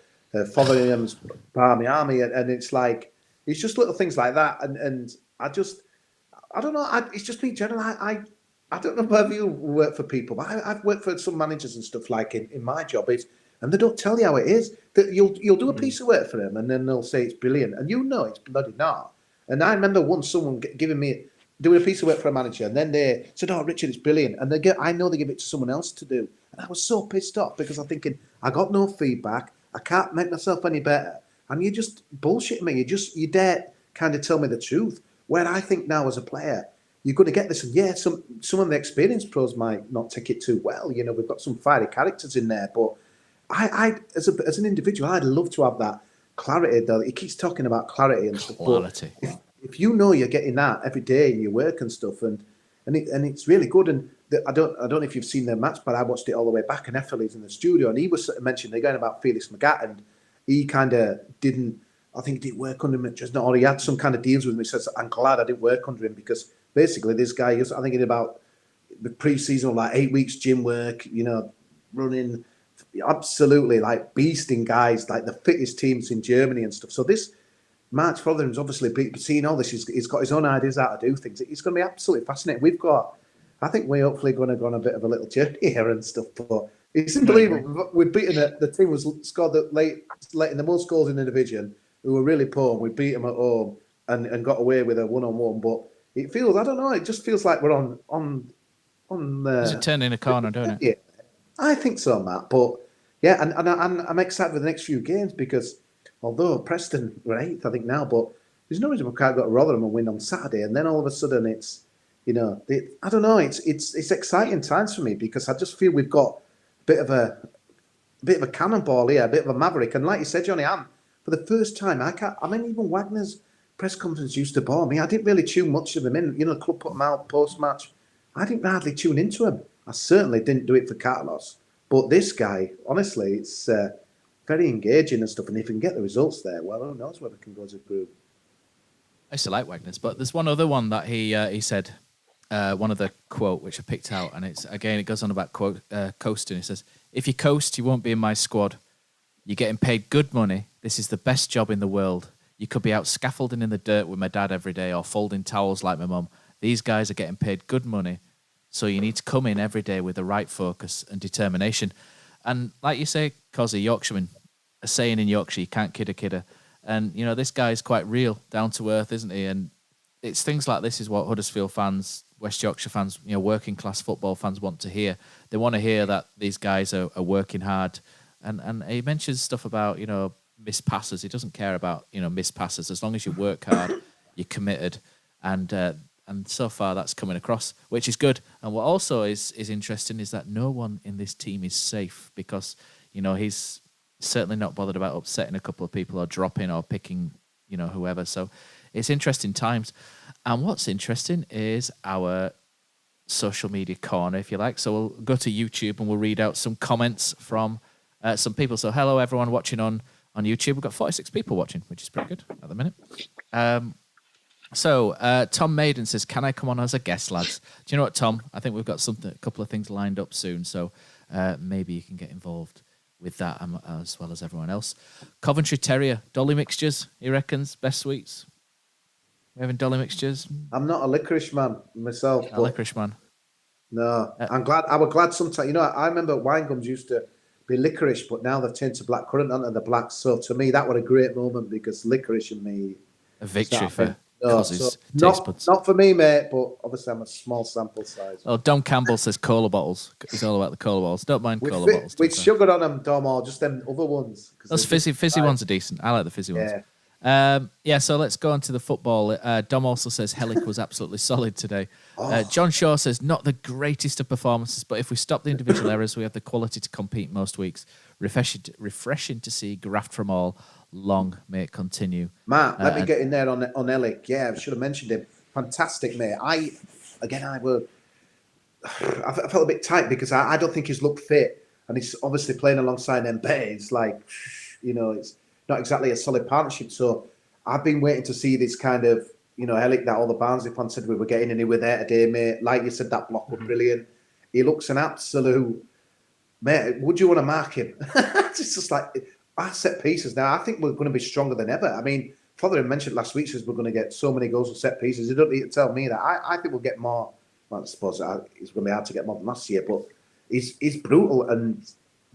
Fotheringham's Barmy Army, and it's like it's just little things like that, and I don't know. It's just me general. I don't know whether you work for people, but I've worked for some managers and stuff like in my job, and they don't tell you how it is. That you'll do a piece of work for them, and then they'll say it's brilliant, and it's bloody not. And I remember once someone doing a piece of work for a manager, and then they said, "Oh, Richard, it's brilliant," and I know they give it to someone else to do, and I was so pissed off because I'm thinking I got no feedback, I can't make myself any better, and you just bullshit me. You dare kind of tell me the truth. Where I think now as a player, you're going to get this. And yeah, some of the experienced pros might not take it too well. We've got some fiery characters in there, but I as an individual, I'd love to have that clarity. Though he keeps talking about clarity and stuff. Clarity. If you know you're getting that every day in your work and stuff, and it's really good. And I don't know if you've seen the match, but I watched it all the way back. And Effel's in the studio, and he was mentioning again about Felix Magath, and he kind of didn't. I think he didn't work under him, just not, or he had some kind of deals with him. He says, "I'm glad I didn't work under him because basically this guy is, I think, in about the pre-season, like 8 weeks gym work, running absolutely like beasting guys, like the fittest teams in Germany and stuff." So this Mark Fotheringham's obviously seeing all this. He's got his own ideas how to do things. It's going to be absolutely fascinating. I think we're hopefully going to go on a bit of a little journey here and stuff, but it's unbelievable. We've beaten the team was scored late in the most goals in the division, who were really poor. We beat them at home and got away with a one-on-one. But it feels, I don't know, it just feels like we're on Is it turning a corner, don't it? Yeah, I think so, Matt. But Yeah, and I'm excited for the next few games because although Preston were 8th, I think now, but there's no reason we can't go to Rotherham and win on Saturday, and then all of a sudden it's, I don't know, it's exciting times for me because I just feel we've got a bit of a cannonball here, a bit of a maverick, and like you said, Johnny, for the first time, even Wagner's press conference used to bore me. I didn't really tune much of them in. The club put them out post-match. I didn't hardly tune into him. I certainly didn't do it for Carlos. But this guy, honestly, it's very engaging and stuff. And if we can get the results there, well, who knows where we can go as a group. I used to like Wagner's, but there's one other one that he said, one of the quote, which I picked out, and it goes on about coasting. He says, "If you coast, you won't be in my squad. You're getting paid good money. This is the best job in the world. You could be out scaffolding in the dirt with my dad every day or folding towels like my mum. These guys are getting paid good money, so you need to come in every day with the right focus and determination." And like you say, Kosi, Yorkshireman, a saying in Yorkshire, you can't kid a kidder. And, this guy's quite real, down to earth, isn't he? And it's things like this is what Huddersfield fans, West Yorkshire fans, working class football fans want to hear. They want to hear that these guys are working hard. And he mentions stuff about, missed passes. He doesn't care about, missed passes. As long as you work hard, you're committed. And so far that's coming across, which is good. And what also is interesting is that no one in this team is safe because, he's certainly not bothered about upsetting a couple of people or dropping or picking, whoever. So it's interesting times. And what's interesting is our social media corner, if you like. So we'll go to YouTube and we'll read out some comments from some people. So hello, everyone watching on YouTube. We've got 46 people watching, which is pretty good at the minute. So Tom Maiden says, "Can I come on as a guest, lads?" Do you know what, Tom? I think we've got a couple of things lined up soon. So maybe you can get involved with that as well as everyone else. Coventry Terrier, Dolly Mixtures, he reckons, best sweets. We're having Dolly Mixtures. I'm not a licorice man myself. A licorice man. No, I'm glad. I was glad sometimes. I remember wine gums used to be licorice, but now they've turned to blackcurrant onto the black. So to me, that was a great moment because licorice and me. A victory for Cosi's taste buds. Not for me, mate, but obviously I'm a small sample size. Oh, Dom Campbell says cola bottles. He's all about the cola bottles. Don't mind cola bottles. With sugar on them, Dom, or just them other ones. Those fizzy ones are decent. I like the fizzy ones. So let's go on to the football. Dom also says Hellick was absolutely solid today. John Shaw says, not the greatest of performances, but if we stop the individual errors, we have the quality to compete most weeks. Refreshing to see graft from all. Long may it continue. Matt, let me get in there on Hellick. Yeah, I should have mentioned him. Fantastic, mate. I felt a bit tight because I don't think he's looked fit. And he's obviously playing alongside Mbappe. It's like, it's not exactly a solid partnership. So I've been waiting to see this kind of, Hellick that all the Barnsley fans said we were getting, and he were there today, mate. Like you said, that block was brilliant. He looks an absolute, mate, would you want to mark him? It's just like, our set pieces now, I think we're going to be stronger than ever. I mean, Fotheringham mentioned last week, says we're going to get so many goals with set pieces. You don't need to tell me that. I think we'll get more. Well, I suppose it's going to be hard to get more than last year, but he's brutal.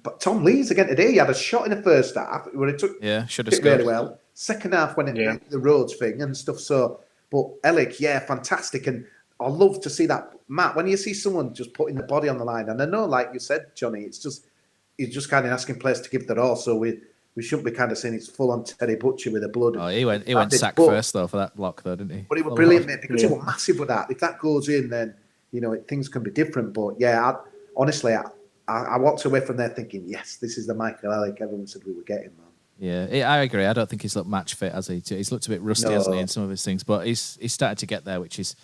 But Tom Lees again today, he had a shot in the first half where he took should have it really well. Second half when it the roads thing and stuff. So, but Hellick, fantastic, and I love to see that. Matt, when you see someone just putting the body on the line, and I know, like you said, Johnny, he's just kind of asking players to give their all. So we shouldn't be kind of saying it's full on Teddy Butcher with the blood. Oh, he went sack first though for that block though, didn't he? But it was brilliant, mate, because he was massive with that. If that goes in, then things can be different. But honestly, I walked away from there thinking, yes, this is the Michael Hellick everyone said we were getting, man. Yeah, I agree. I don't think he's looked match fit, has he? He's looked a bit rusty, hasn't he, in some of his things. But he's started to get there, which is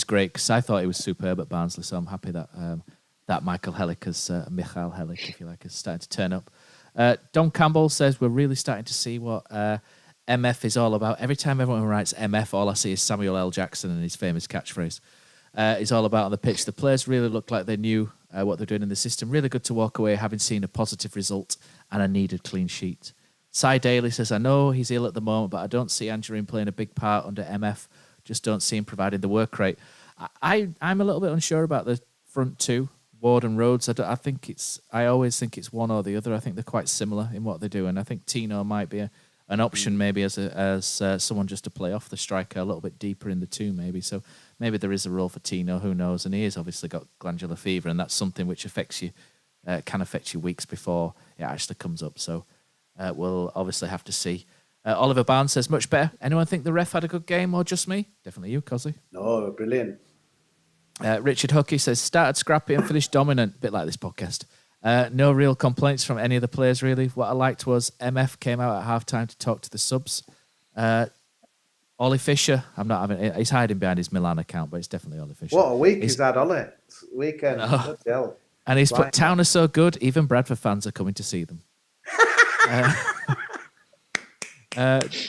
great because I thought he was superb at Barnsley. So I'm happy that Michael Hellick Michael Hellick, if you like, has started to turn up. Don Campbell says we're really starting to see what MF is all about. Every time everyone writes MF, all I see is Samuel L. Jackson and his famous catchphrase. It's all about on the pitch. The players really look like they knew what they're doing in the system. Really good to walk away having seen a positive result and a needed clean sheet. Cy Daly says, I know he's ill at the moment, but I don't see Angelin playing a big part under MF. Just don't see him providing the work rate. I'm a little bit unsure about the front two. Ward and Rhodes, I always think it's one or the other. I think they're quite similar in what they do, and I think Tino might be an option maybe as someone just to play off the striker a little bit deeper in the two maybe. So maybe there is a role for Tino, who knows? And he has obviously got glandular fever, and that's something which affects you it can affect you weeks before it actually comes up. So we'll obviously have to see. Oliver Barnes says, much better. Anyone think the ref had a good game or just me? Definitely you, Cosy. No, brilliant. Richard Huckey says, started scrappy and finished dominant. Bit like this podcast. No real complaints from any of the players, really. What I liked was MF came out at half-time to talk to the subs. Ollie Fisher, I'm not having it. He's hiding behind his Milan account, but it's definitely Ollie Fisher. What a week he's had, Ollie. Weekend. And he's put Town are so good, even Bradford fans are coming to see them.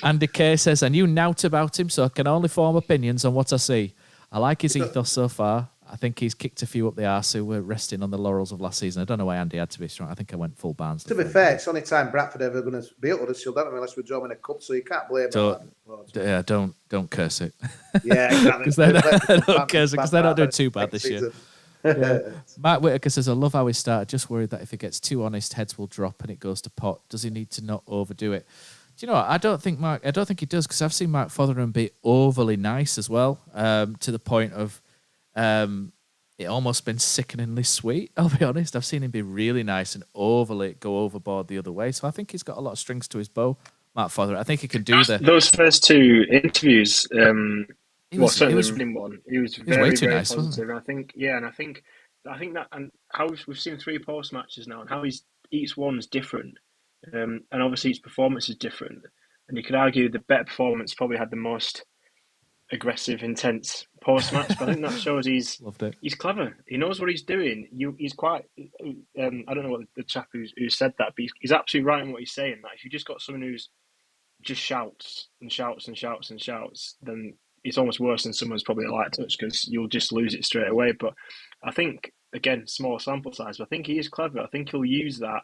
Andy Kay says, I knew nought about him, so I can only form opinions on what I see. I like his ethos so far. I think he's kicked a few up the arse who were resting on the laurels of last season. I don't know why Andy had to be strong. I think I went full Barnes. To be fair, it's only time Bradford ever going to be at Huddersfield, unless we're drawing a cup, so you can't blame them. Don't curse it. Yeah, exactly. Don't curse it, because they're not doing too bad this year. Yeah. Mark Whitaker says, I love how he started. Just worried that if he gets too honest, heads will drop and it goes to pot. Does he need to not overdo it? Do you know what? I don't think he does, because I've seen Mark Fotheringham be overly nice as well, to the point of it almost been sickeningly sweet. I'll be honest. I've seen him be really nice and overly go overboard the other way. So I think he's got a lot of strings to his bow, Mark Fotheringham. I think he can do those first two interviews. He was very, way too very nice, positive. wasn't he? I think that, and how we've seen 3 post matches now, and how each one's different. And obviously his performance is different, and you could argue the better performance probably had the most aggressive, intense post match. But I think that shows he's clever. He knows what he's doing. He's quite. I don't know what the chap who said that, but he's absolutely right in what he's saying. That if you just got someone who's just shouts and shouts and shouts and shouts, then it's almost worse than someone's probably a light touch, because you'll just lose it straight away. But I think, again, small sample size, but I think he is clever. I think he'll use that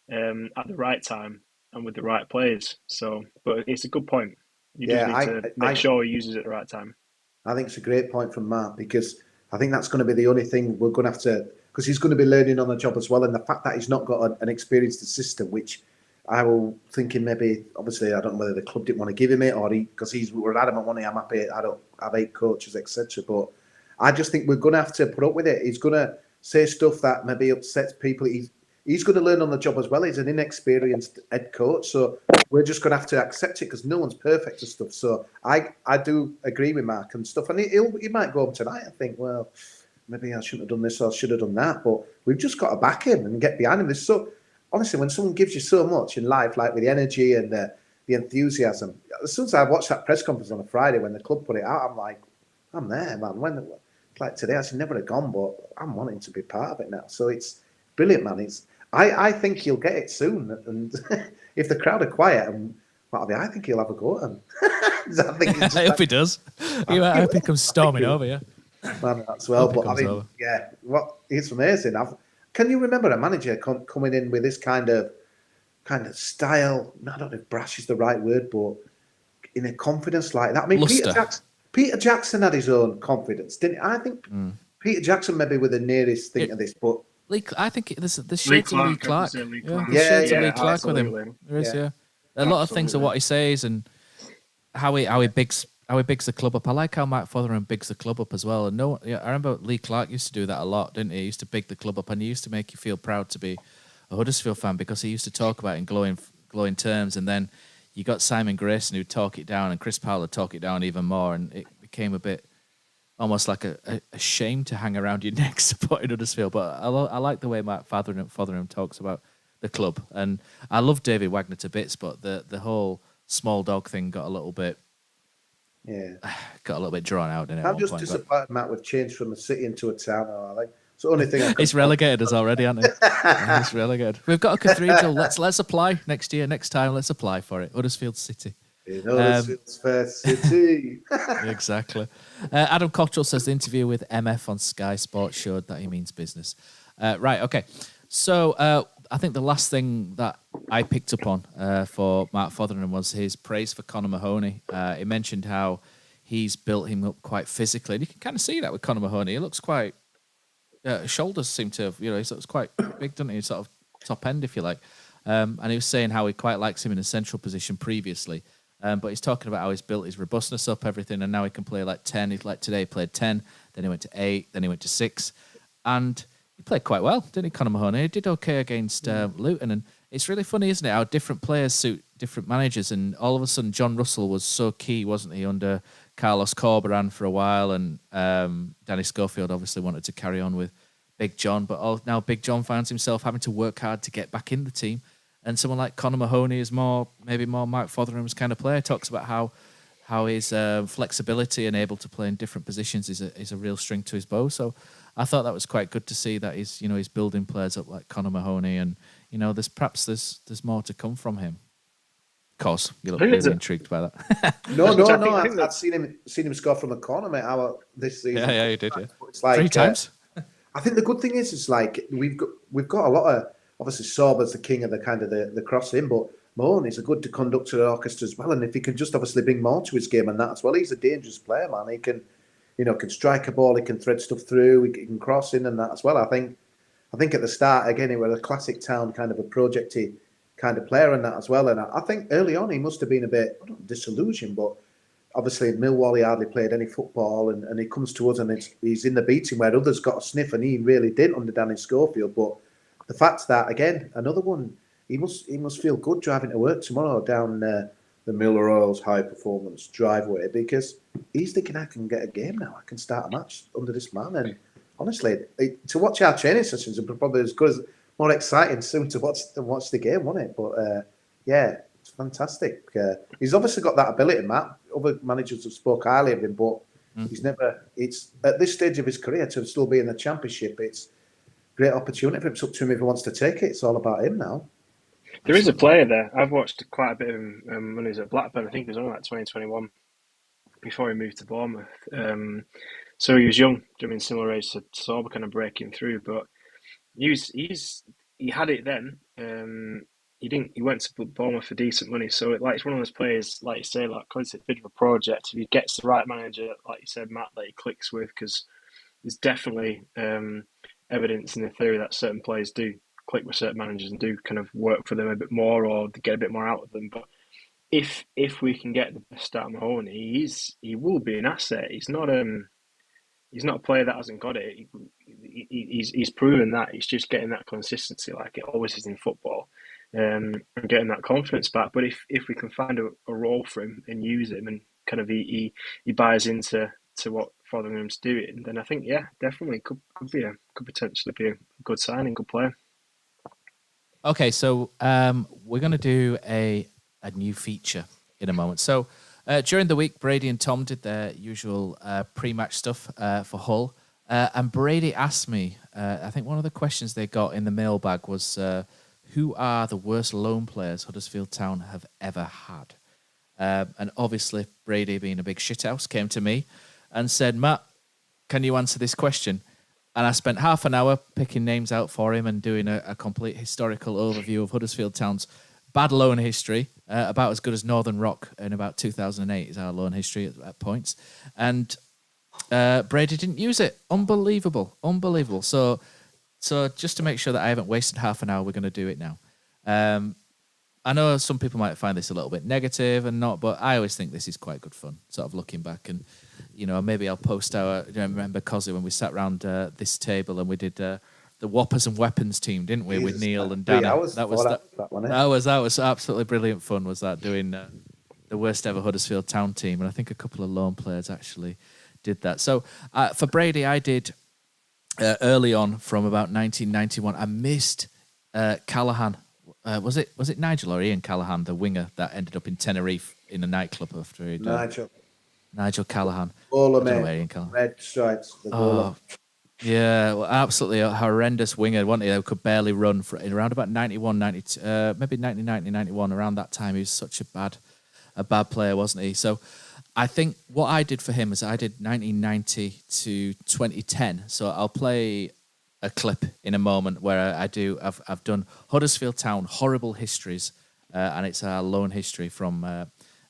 at the right time and with the right players. So, but it's a good point. You just need to make sure he uses it at the right time. I think it's a great point from Mark, because I think that's going to be the only thing we're going to have to, because he's going to be learning on the job as well. And the fact that he's not got an experienced assistant, which I will thinking maybe, obviously, I don't know whether the club didn't want to give him it, or because we're adamant on it. I'm happy. I don't have 8 coaches, etc. But I just think we're going to have to put up with it. He's going to say stuff that maybe upsets people. He's going to learn on the job as well. He's an inexperienced head coach, so we're just going to have to accept it, because no one's perfect and stuff. So I do agree with Mark and stuff, and he might go home tonight and think, well, maybe I shouldn't have done this or I should have done that. But we've just got to back him and get behind him. Honestly, when someone gives you so much in life, like with the energy and the enthusiasm, as soon as I watched that press conference on a Friday when the club put it out, I'm like, I'm there, man. Like today, I should never have gone, but I'm wanting to be part of it now. So it's brilliant, man. I think he'll get it soon, and if the crowd are quiet and what have you, I think he'll have a go at him. I hope he does. I hope he comes storming over, yeah. Man, that's well, but I mean, yeah, it's amazing. Can you remember a manager coming in with this kind of style? I don't know if brash is the right word, but in a confidence like that. I mean, Peter Jackson had his own confidence, didn't he? I think Peter Jackson maybe were the nearest thing to this, but I think there's shades of Lee Clark. Shades of Lee Clark with him. There is, yeah. A lot of things are what he says and how he bigs the club up. I like how Mark Fotheringham bigs the club up as well. And I remember Lee Clark used to do that a lot, didn't he? He used to big the club up, and he used to make you feel proud to be a Huddersfield fan, because he used to talk about it in glowing terms. And then you got Simon Grayson who'd talk it down, and Chris Powell would talk it down even more, and it became a bit almost like a shame to hang around your neck supporting Huddersfield. But I like the way Mark Fotheringham talks about the club, and I love David Wagner to bits, but the whole small dog thing got a little bit drawn out. Didn't it? I'm just disappointed, Matt. We've changed from a city into a town. It's the only thing. It's relegated us already, hasn't it? It's relegated. We've got a cathedral. Let's apply next time. Let's apply for it. Huddersfield City. Huddersfield's first city. Exactly. Adam Cottrell says the interview with MF on Sky Sports showed that he means business. Right. Okay. So I think the last thing that I picked up on for Mark Fotheringham was his praise for Conor Mahoney. He mentioned how he's built him up quite physically, and you can kind of see that with Conor Mahoney. He looks quite. Shoulders seem to have, he looks quite big, doesn't he? Sort of top end, if you like. And he was saying how he quite likes him in a central position previously. But he's talking about how he's built his robustness up, everything, and now he can play like 10. Like today, he played 10, then he went to 8, then he went to 6. And he played quite well, didn't he, Conor Mahoney? He did okay against Luton, and it's really funny, isn't it, how different players suit different managers, and all of a sudden John Russell was so key, wasn't he, under Carlos Corberán for a while, and Danny Schofield obviously wanted to carry on with Big John, but now Big John finds himself having to work hard to get back in the team, and someone like Conor Mahoney is maybe more Mark Fotheringham's kind of player. Talks about how his flexibility and able to play in different positions is a real string to his bow. So I thought that was quite good to see that he's building players up like Conor Mahoney, and there's more to come from him. Of course, you look really intrigued by that. No. I'd seen him score from a corner, mate. This season. Yeah, you did. Yeah, it's like 3 times. I think the good thing is like we've got a lot of, obviously Sorba's the king of the crossing, but Mahoney's a good conductor of the orchestra as well. And if he can just obviously bring more to his game and that as well, he's a dangerous player, man. He can strike a ball, he can thread stuff through, he can cross in and that as well. I think at the start again he was a classic Town kind of a projecty kind of player and that as well. And I think early on he must have been a bit disillusioned, but obviously in Millwall he hardly played any football, and he comes to us and he's in the beating where others got a sniff, and he really did under Danny Schofield. But the fact that again another one, he must feel good driving to work tomorrow down the Miller Oils High Performance driveway, because he's thinking, I can get a game now, I can start a match under this man. And honestly, to watch our training sessions are probably as good as, more exciting soon to watch the game, wasn't it? But yeah, it's fantastic. He's obviously got that ability, Matt. Other managers have spoke highly of him, but he's never. It's at this stage of his career to still be in the Championship. It's a great opportunity for him. It's up to him if he wants to take it. It's all about him now. There is a player there. I've watched quite a bit of him when he was at Blackburn. I think it was only like 2021 before he moved to Bournemouth. So he was young, similar age to Sorba, kind of breaking through, but he had it then. He went to Bournemouth for decent money. So it's one of those players, like you say, like it's a bit of a project. If he gets the right manager, like you said, Matt, that he clicks with, because there's definitely evidence in the theory that certain players do click with certain managers and do kind of work for them a bit more, or get a bit more out of them. But if we can get the best out of Mahoney, he will be an asset. He's not a player that hasn't got it. He's proven that. He's just getting that consistency, like it always is in football, and getting that confidence back. But if we can find a role for him and use him, and kind of he buys into what Fotheringham's doing, then I think definitely could potentially be a good signing, good player. Okay, so we're going to do a new feature in a moment. So during the week, Brady and Tom did their usual pre-match stuff for Hull. And Brady asked me, I think one of the questions they got in the mailbag was, who are the worst loan players Huddersfield Town have ever had? And obviously, Brady, being a big shithouse, came to me and said, Matt, can you answer this question? And I spent half an hour picking names out for him and doing a complete historical overview of Huddersfield Town's bad loan history, about as good as Northern Rock in about 2008 is our loan history at points. And Brady didn't use it. Unbelievable. So just to make sure that I haven't wasted half an hour, we're going to do it now. I know some people might find this a little bit negative and not, but I always think this is quite good fun, sort of looking back. And, maybe I'll post remember Kosi when we sat around this table and we did the Whoppers and Weapons team, didn't we, with Neil and Danny? That was absolutely brilliant fun, was that, doing the worst ever Huddersfield Town team. And I think a couple of loan players actually did that. So for Brady, I did early on from about 1991. I missed Callahan. Was it Nigel or Ian Callahan, the winger that ended up in Tenerife in a nightclub after he'd Nigel Callahan. Red stripes. Yeah, well, absolutely a horrendous winger, wasn't he? Who could barely run for around about 91, 92, maybe 1990, 91. Around that time, he was such a bad player, wasn't he? So I think what I did for him is I did 1990 to 2010. So I'll play a clip in a moment where I've done Huddersfield Town horrible histories, and it's our loan history from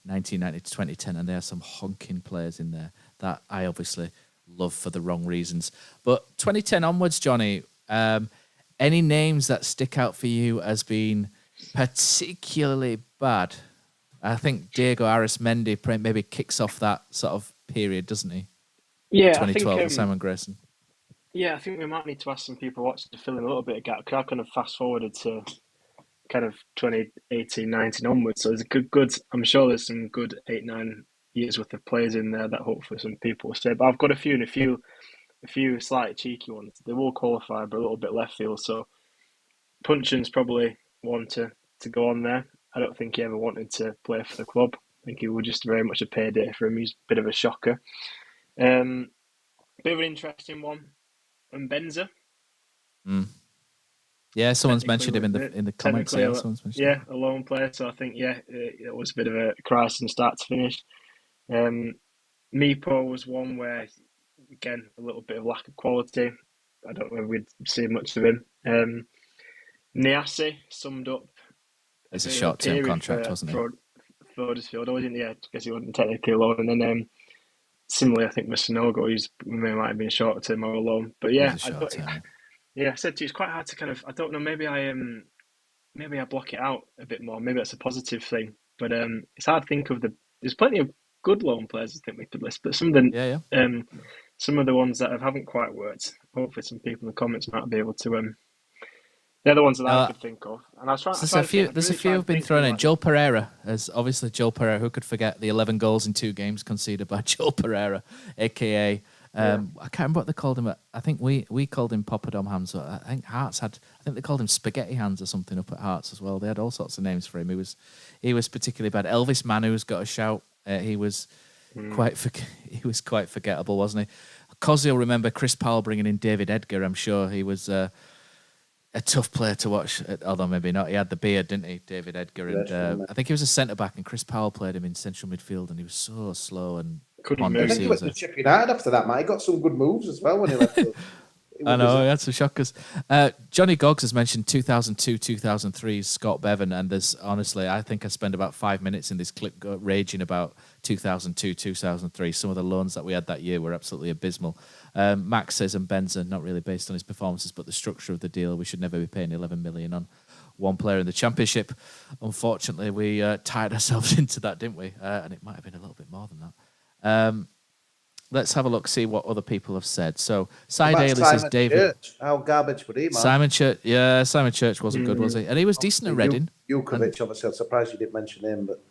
1990 to 2010, and there are some honking players in there that I obviously love for the wrong reasons. But 2010 onwards, Johnny, any names that stick out for you as being particularly bad? I think Diego Arismendi maybe kicks off that sort of period, doesn't he? Yeah, 2012 I think, Simon Grayson. Yeah, I think we might need to ask some people watching to fill in a little bit of gap. Because I kind of fast forwarded to kind of 2018, 19 onwards. So there's a good. I'm sure there's some good 8, 9 years worth of players in there that hopefully some people will say. But I've got a few slightly cheeky ones. They will qualify, but a little bit left field. So Punchin's probably one to go on there. I don't think he ever wanted to play for the club. I think he was just very much a payday for him. He's a bit of a shocker. Bit of an interesting one. And Benza. Yeah, someone's mentioned him in the comments. Yeah, someone's mentioned him. A lone player. So I think it was a bit of a crisis from start to finish. Meepo was one where, again, a little bit of lack of quality. I don't know if we'd see much of him. Niasse summed up. It's a short-term contract, wasn't it? For Huddersfield, I guess he wasn't technically a loan. And then similarly, I think Masanogo, might have been short-term or a loan. But yeah, I said to you, it's quite hard to kind of. I don't know. Maybe I block it out a bit more. Maybe that's a positive thing. But it's hard to think of There's plenty of good loan players I think we could list, but some of some of the ones that haven't quite worked. Hopefully, some people in the comments might be able to. They're the ones that I could think of, and I was trying. There's a few have been thrown in. Joel Pereira, who could forget the 11 goals in 2 games conceded by Joel Pereira, aka. I can't remember what they called him. I think we called him Poppadom Hands. I think Hearts I think they called him Spaghetti Hands or something up at Hearts as well. They had all sorts of names for him. He was particularly bad. Elvis Manu's got a shout. He was quite forgettable, wasn't he? Kosi will remember Chris Powell bringing in David Edgar. I'm sure he was a tough player to watch. Although maybe not. He had the beard, didn't he, David Edgar? And I think he was a centre back, and Chris Powell played him in central midfield, and he was so slow and. I think he went to Sheffield United after that, man. He got some good moves as well when he left. I know, he had some shockers. Johnny Goggs has mentioned 2002-2003 Scott Bevan, and I think I spent about 5 minutes in this clip raging about 2002-2003. Some of the loans that we had that year were absolutely abysmal. Max says, and Benza, not really based on his performances, but the structure of the deal, we should never be paying 11 million on one player in the Championship. Unfortunately, we tied ourselves into that, didn't we? And it might have been a little bit more than that. Let's have a look, see what other people have said. So, Cy Daly says David. Church. How garbage would he, man? Simon Church wasn't good, was he? And he was decent at Reading. Jukovic, obviously, I'm surprised you didn't mention him, but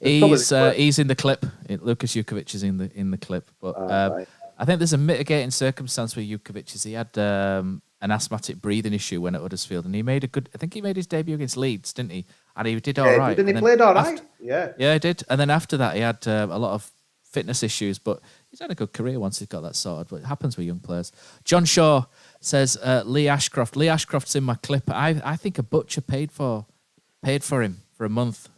he's in the clip. Lucas Jukovic is in the clip, but right. I think there's a mitigating circumstance with Jukovic. Is he had an asthmatic breathing issue when at Huddersfield, and he made his debut against Leeds, didn't he? And he did all right. Didn't he played all right? Yeah, he did. And then after that, he had a lot of fitness issues, but he's had a good career once he's got that sorted. But it happens with young players. John Shaw says Lee Ashcroft. Lee Ashcroft's in my clip. I think a butcher paid for him for a month.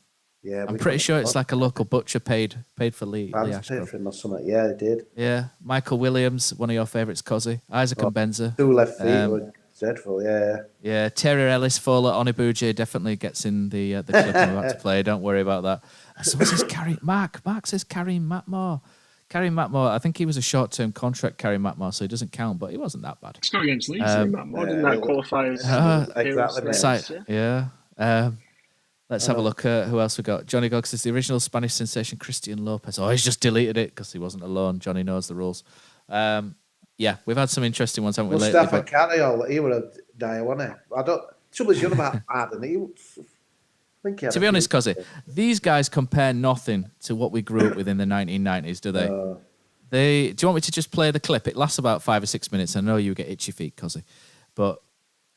Yeah, I'm pretty sure it's like a local butcher paid for Lee Ashcroft. Paid for him or something. Yeah, they did. Yeah, Michael Williams, one of your favourites, Kosi. Isaac and Benza. 2 left feet were dreadful. Yeah. Yeah, Terry Ellis, Fola, Onibuje definitely gets in the clip I'm about to play. Don't worry about that. Someone says Mark says Karim Matmore. Karim Matmore, I think he was a short-term contract, Karim Matmore, so he doesn't count, but he wasn't that bad. It's not against Leeds, Matmore. Didn't that qualify as... Exactly. Let's have a look at who else we got. Johnny Goggs is the original Spanish sensation, Christian Lopez. Oh, he's just deleted it because he wasn't alone. Johnny knows the rules. Yeah, we've had some interesting ones, haven't we? Mustafa Carriol, he was a dire, wasn't he? Trouble is, you're about Arden. To be honest, Kosi, these guys compare nothing to what we grew up with in the 1990s, do they? Do you want me to just play the clip? It lasts about 5 or 6 minutes. I know you get itchy feet, Kosi, but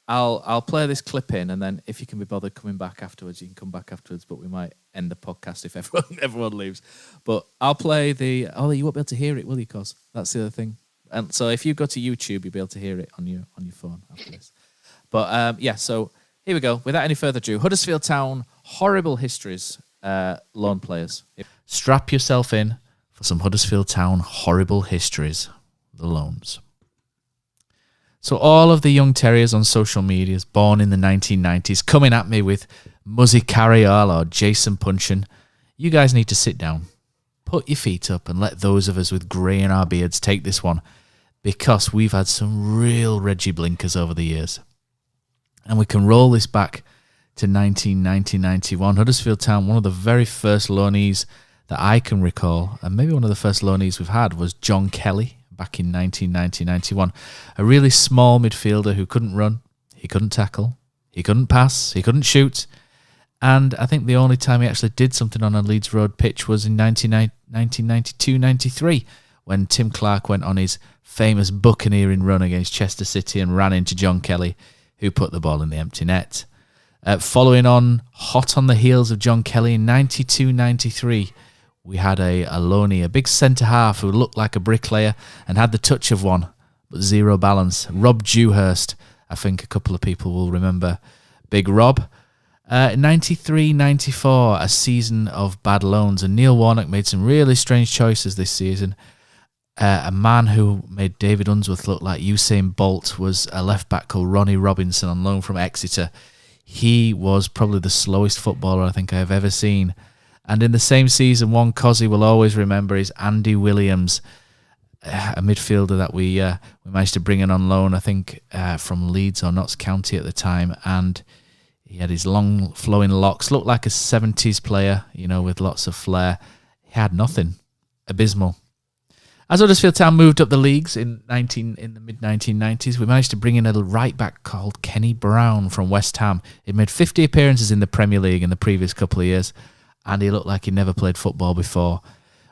I'll play this clip in, and then if you can be bothered coming back afterwards, you can come back afterwards. But we might end the podcast if everyone leaves. But I'll play you won't be able to hear it, will you, Kos? That's the other thing. And so if you go to YouTube, you'll be able to hear it on your phone after this. But so. Here we go. Without any further ado, Huddersfield Town, horrible histories, loan players. Strap yourself in for some Huddersfield Town horrible histories, the loans. So all of the young terriers on social media, born in the 1990s, coming at me with Muzzy Carriol or Jason Punchin, you guys need to sit down, put your feet up, and let those of us with grey in our beards take this one, because we've had some real Reggie blinkers over the years. And we can roll this back to 1990-91. Huddersfield Town, one of the very first loanees that I can recall, and maybe one of the first loanees we've had, was John Kelly back in 1990-91. A really small midfielder who couldn't run, he couldn't tackle, he couldn't pass, he couldn't shoot. And I think the only time he actually did something on a Leeds Road pitch was in 1992-93, when Tim Clark went on his famous buccaneering run against Chester City and ran into John Kelly, who put the ball in the empty net. Following on, hot on the heels of John Kelly in 92-93, we had a loanee, a big centre-half who looked like a bricklayer and had the touch of one, but zero balance. Rob Dewhurst, I think a couple of people will remember Big Rob. 93-94, a season of bad loans, and Neil Warnock made some really strange choices this season. A man who made David Unsworth look like Usain Bolt was a left-back called Ronnie Robinson on loan from Exeter. He was probably the slowest footballer I think I have ever seen. And in the same season, one Kosi will always remember is Andy Williams, a midfielder that we managed to bring in on loan, I think, from Leeds or Notts County at the time. And he had his long flowing locks, looked like a 70s player, with lots of flair. He had nothing. Abysmal. As Huddersfield Town moved up the leagues in the mid-1990s, we managed to bring in a right back called Kenny Brown from West Ham. He'd made 50 appearances in the Premier League in the previous couple of years, and he looked like he'd never played football before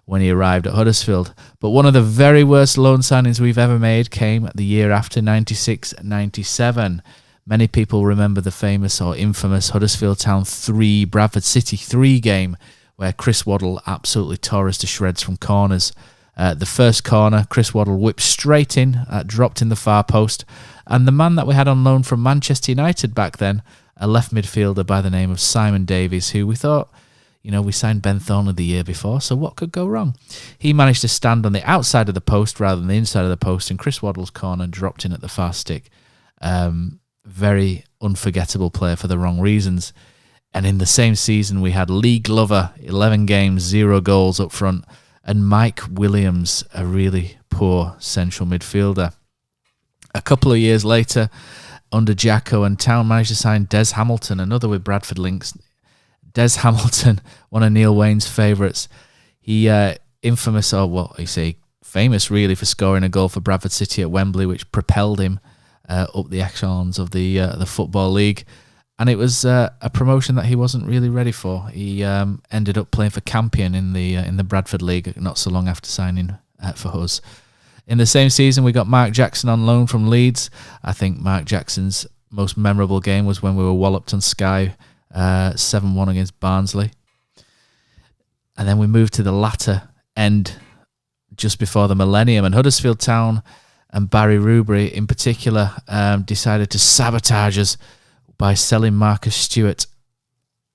when he arrived at Huddersfield. But one of the very worst loan signings we've ever made came the year after, 96-97. Many people remember the famous or infamous Huddersfield Town 3, Bradford City 3 game, where Chris Waddle absolutely tore us to shreds from corners. The first corner, Chris Waddle whipped straight in, dropped in the far post, and the man that we had on loan from Manchester United back then, a left midfielder by the name of Simon Davies, who we thought, we signed Ben Thornley the year before, so what could go wrong? He managed to stand on the outside of the post rather than the inside of the post, and Chris Waddle's corner dropped in at the far stick. Very unforgettable player for the wrong reasons. And in the same season, we had Lee Glover, 11 games, 0 goals up front, and Mike Williams, a really poor central midfielder. A couple of years later, under Jacko, and Town managed to sign Des Hamilton, another with Bradford links. Des Hamilton, one of Neil Wayne's favourites. He famous really for scoring a goal for Bradford City at Wembley, which propelled him up the echelons of the Football League. And it was a promotion that he wasn't really ready for. He ended up playing for Campion in the Bradford League not so long after signing for us. In the same season, we got Mark Jackson on loan from Leeds. I think Mark Jackson's most memorable game was when we were walloped on Sky 7-1 against Barnsley. And then we moved to the latter end just before the millennium, and Huddersfield Town and Barry Rubery in particular decided to sabotage us by selling Marcus Stewart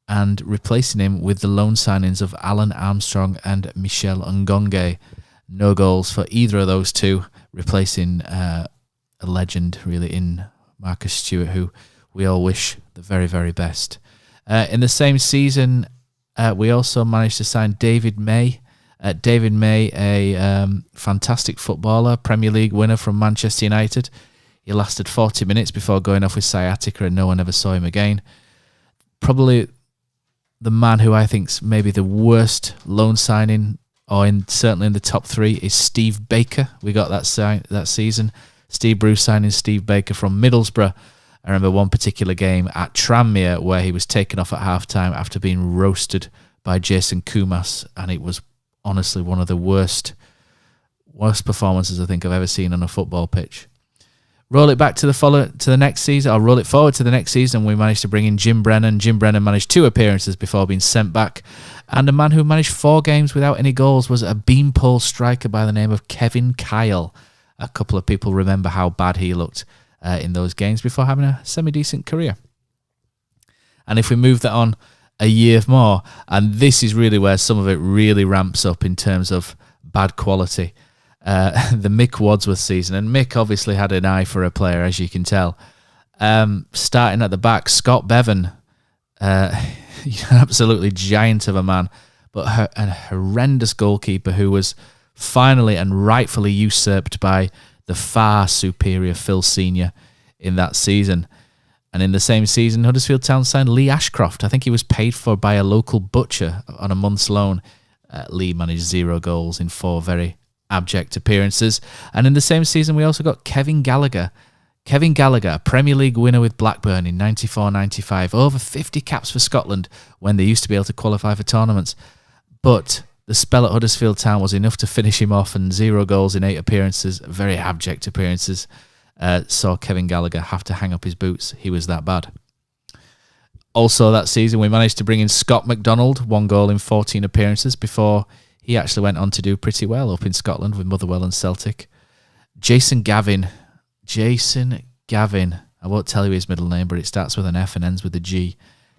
and replacing him with the loan signings of Alan Armstrong and Michel Ngonge. No goals for either of those two, replacing a legend really in Marcus Stewart, who we all wish the very, very best. In the same season, we also managed to sign David May. David May, a fantastic footballer, Premier League winner from Manchester United. He lasted 40 minutes before going off with sciatica and no one ever saw him again. Probably the man who I think's maybe the worst loan signing, or certainly in the top 3, is Steve Baker. We got that season. Steve Bruce signing Steve Baker from Middlesbrough. I remember one particular game at Tranmere where he was taken off at half-time after being roasted by Jason Kumas, and it was honestly one of the worst performances I think I've ever seen on a football pitch. Roll it back to the next season, or roll it forward to the next season. We managed to bring in Jim Brennan. Jim Brennan managed 2 appearances before being sent back. And a man who managed 4 games without any goals was a beanpole striker by the name of Kevin Kyle. A couple of people remember how bad he looked in those games before having a semi-decent career. And if we move that on a year more, and this is really where some of it really ramps up in terms of bad quality, the Mick Wadsworth season. And Mick obviously had an eye for a player, as you can tell. Starting at the back, Scott Bevan, an absolutely giant of a man, but a horrendous goalkeeper who was finally and rightfully usurped by the far superior Phil Senior in that season. And in the same season, Huddersfield Town signed Lee Ashcroft. I think he was paid for by a local butcher on a month's loan. Lee managed 0 goals in 4 very abject appearances. And in the same season, we also got Kevin Gallagher. Kevin Gallagher, Premier League winner with Blackburn in 94-95, over 50 caps for Scotland when they used to be able to qualify for tournaments. But the spell at Huddersfield Town was enough to finish him off, and 0 goals in 8 appearances, very abject appearances, saw Kevin Gallagher have to hang up his boots. He was that bad. Also that season, we managed to bring in Scott MacDonald, 1 goal in 14 appearances, before he actually went on to do pretty well up in Scotland with Motherwell and Celtic. Jason Gavin. I won't tell you his middle name, but it starts with an F and ends with a G.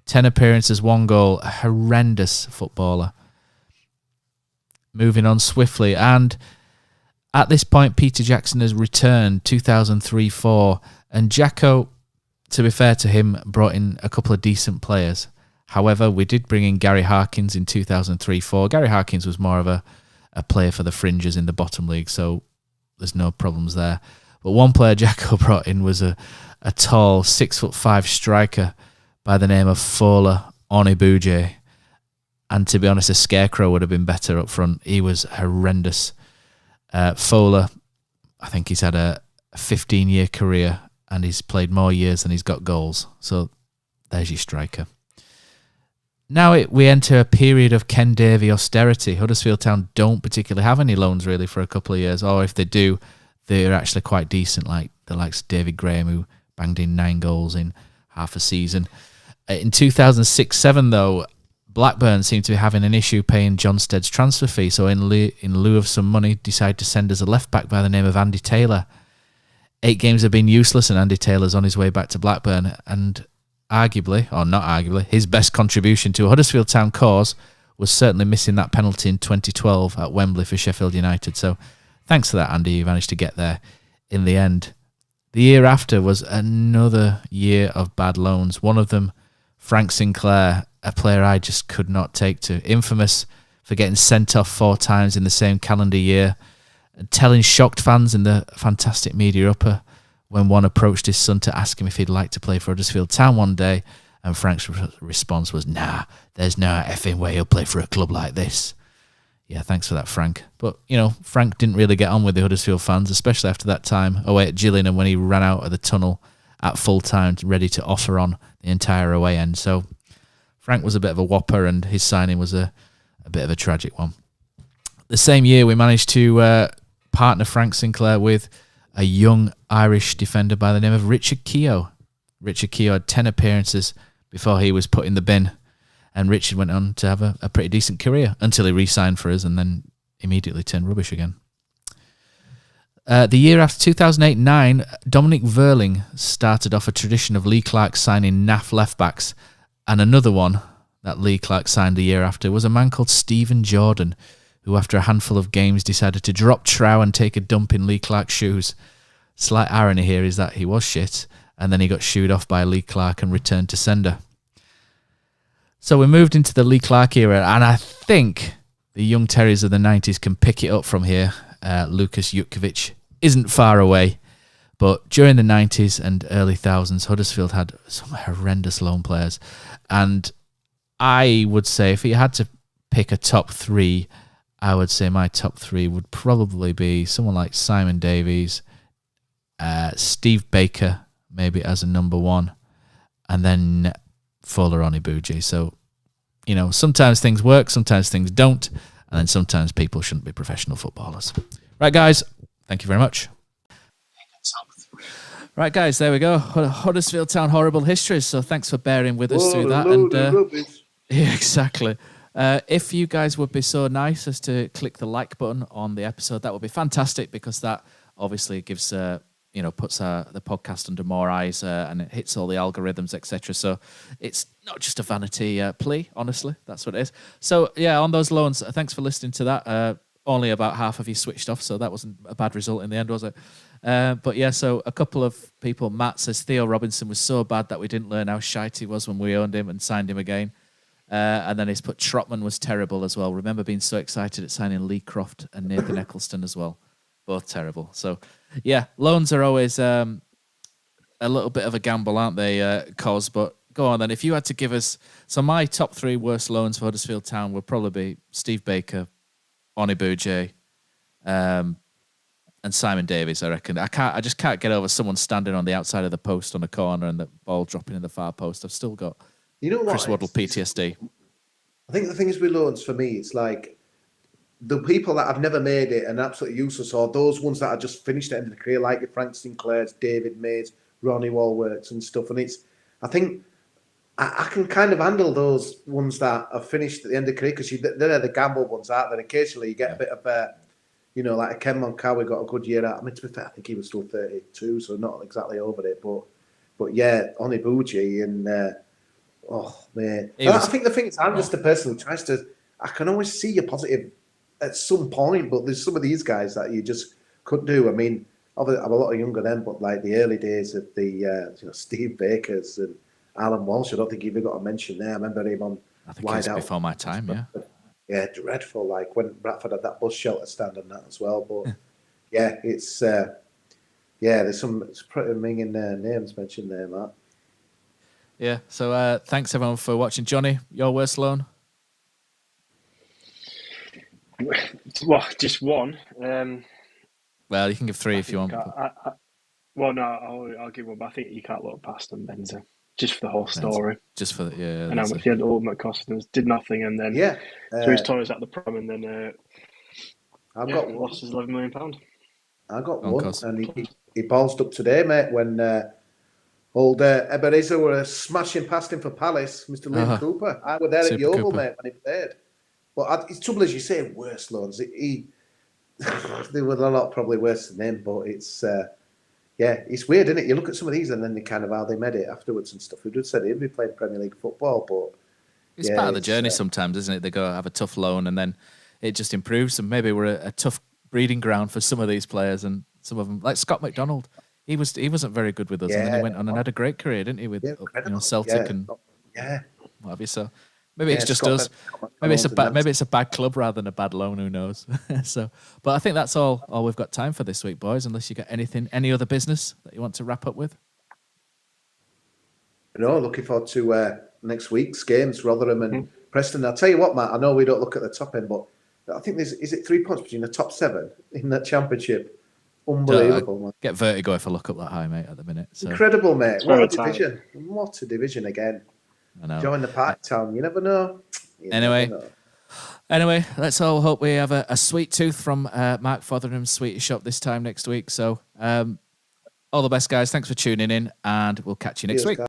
10 appearances, 1 goal. A horrendous footballer. Moving on swiftly. And at this point, Peter Jackson has returned 2003-04. And Jacko, to be fair to him, brought in a couple of decent players. However, we did bring in Gary Harkins in 2003-04. Gary Harkins was more of a player for the fringes in the bottom league, so there's no problems there. But one player Jacko brought in was a tall 6'5" striker by the name of Fola Onibuje. And to be honest, a scarecrow would have been better up front. He was horrendous. Fola, I think he's had a 15-year career and he's played more years than he's got goals. So there's your striker. Now we enter a period of Ken Davey austerity. Huddersfield Town don't particularly have any loans really for a couple of years, or if they do, they're actually quite decent, like the likes of David Graham, who banged in 9 goals in half a season. In 2006-07, though, Blackburn seemed to be having an issue paying John Stead's transfer fee, so in lieu of some money, decided to send us a left-back by the name of Andy Taylor. 8 games have been useless, and Andy Taylor's on his way back to Blackburn, and arguably, or not arguably, his best contribution to a Huddersfield Town cause was certainly missing that penalty in 2012 at Wembley for Sheffield United, so thanks for that, Andy. You managed to get there in the end. The year after was another year of bad loans. One of them, Frank Sinclair, a player I just could not take to. Infamous for getting sent off 4 times in the same calendar year, telling shocked fans in the fantastic media upper when one approached his son to ask him if he'd like to play for Huddersfield Town one day, and Frank's response was, "Nah, there's no effing way he'll play for a club like this." Yeah, thanks for that, Frank. But, Frank didn't really get on with the Huddersfield fans, especially after that time away at Gillingham when he ran out of the tunnel at full time, ready to offer on the entire away end. So Frank was a bit of a whopper, and his signing was a bit of a tragic one. The same year, we managed to partner Frank Sinclair with a young Irish defender by the name of Richard Keogh. Richard Keogh had 10 appearances before he was put in the bin. And Richard went on to have a pretty decent career until he re-signed for us and then immediately turned rubbish again. The year after 2008-09, Dominic Verling started off a tradition of Lee Clark signing naff left-backs. And another one that Lee Clark signed the year after was a man called Stephen Jordan, who after a handful of games decided to drop trow and take a dump in Lee Clark's shoes. Slight irony here is that he was shit, and then he got shooed off by Lee Clark and returned to sender. So we moved into the Lee Clark era, and I think the young Terriers of the 90s can pick it up from here. Lucas Jutkovic isn't far away, but during the 90s and early thousands, Huddersfield had some horrendous loan players. And I would say if you had to pick a top 3, I would say my top 3 would probably be someone like Simon Davies, Steve Baker, maybe as a number 1, and then Fola Onibuje. So, sometimes things work, sometimes things don't, and then sometimes people shouldn't be professional footballers. Right, guys, thank you very much. Right, guys, there we go. Huddersfield Town horrible histories. So thanks for bearing with us through that. And yeah, exactly. If you guys would be so nice as to click the like button on the episode, that would be fantastic, because that obviously gives puts the podcast under more eyes and it hits all the algorithms, etc. So it's not just a vanity plea, honestly. That's what it is. So yeah, on those loans, thanks for listening to that. Only about half of you switched off, so that wasn't a bad result in the end, was it? But yeah, so a couple of people, Matt says Theo Robinson was so bad that we didn't learn how shite he was when we owned him and signed him again. And then he's put Trotman was terrible as well. Remember being so excited at signing Lee Croft and Nathan Eccleston as well. Both terrible. So yeah, loans are always a little bit of a gamble, aren't they, Cos? But go on then. If you had to give us... So my top 3 worst loans for Huddersfield Town would probably be Steve Baker, Onibuje, and Simon Davies, I reckon. I just can't get over someone standing on the outside of the post on a corner and the ball dropping in the far post. I've still got Chris Waddle PTSD. I think the thing is with loans for me, it's like the people that have never made it and absolutely useless, or those ones that are just finished at the end of the career, like your Frank Sinclairs, David Mays, Ronnie Walworks and stuff. And I think I can kind of handle those ones that are finished at the end of the career because they're the gamble ones, aren't they? Occasionally you get a bit of like a Ken Moncawi got a good year out. I mean, to be fair, I think he was still 32, so not exactly over it. But yeah, Onibuji and I think the thing is, I'm just a person who tries to. I can always see a positive at some point, but there's some of these guys that you just couldn't do. I mean, obviously, I'm a lot younger than, but like the early days of the Steve Bakers and Alan Walsh, I don't think you've even got to mention there. I remember him on. I think it was before my time, yeah. Yeah, dreadful. Like when Bradford had that bus shelter stand and that as well. But yeah, it's there's some pretty ringing names mentioned there, Mark. Yeah. So thanks everyone for watching. Jonny, your worst loan? Well, just one. Well, you can give three if you want. I'll give one, but I think you can't look past them, Benza. Just for the whole story. Just for the, yeah. And how much he had ultimate customers, did nothing, and then threw his toys at the prom, and then lost his £11 million. I got one, and he bounced up today, mate, when old Ebenezer were smashing past him for Palace, Mr. Liam Cooper. I was there at the Oval, mate, when he played. But it's trouble, as you say, worse loans. There were a lot probably worse than him, but it's weird, isn't it? You look at some of these and then they kind of how they made it afterwards and stuff. Who just said he'd be playing Premier League football, but it's part of the journey sometimes, isn't it? They go have a tough loan and then it just improves. And maybe we're a tough breeding ground for some of these players, and some of them, like Scott McDonald, he wasn't very good with us, and then he went on and had a great career, didn't he? With Celtic and what have you. So maybe it's just us. Maybe it's a bad club rather than a bad loan. Who knows? So, but I think that's all we've got time for this week, boys. Unless you got any other business that you want to wrap up with. No, looking forward to next week's games, Rotherham and Preston. I'll tell you what, Matt. I know we don't look at the top end, but I think is it 3 points between the top 7 in that championship? Unbelievable, man. Get vertigo if I look up that high, mate. At the minute, so. Incredible, mate. What a division! What a division again. I know. Join the park town. You never know. Anyway, let's all hope we have a sweet tooth from Mark Fotheringham's Sweetie Shop this time next week. So, all the best, guys. Thanks for tuning in, and we'll catch you next week. Guys.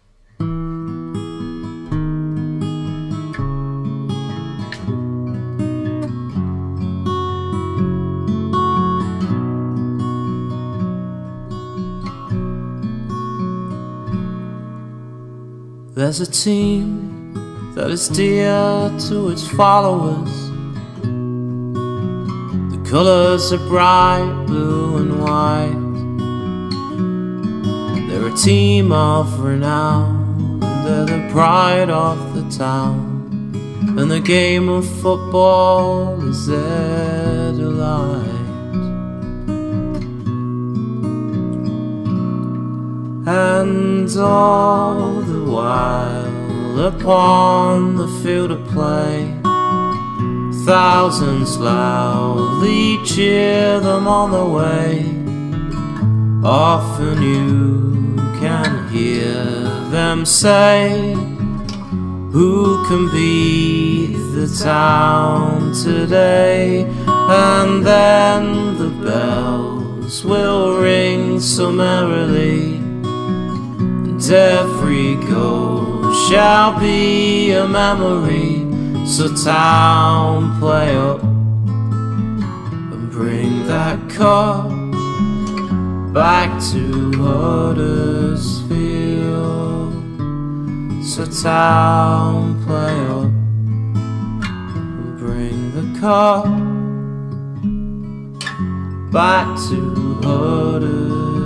There's a team that is dear to its followers. The colours are bright blue and white. They're a team of renown, they're the pride of the town, and the game of football is their delight. And all the while upon the field of play, thousands loudly cheer them on the way. Often you can hear them say, who can beat the town today? And then the bells will ring so merrily, and every goal shall be a memory. So town, play up and bring that cup back to Huddersfield. So town, play up and bring the cup back to Huddersfield.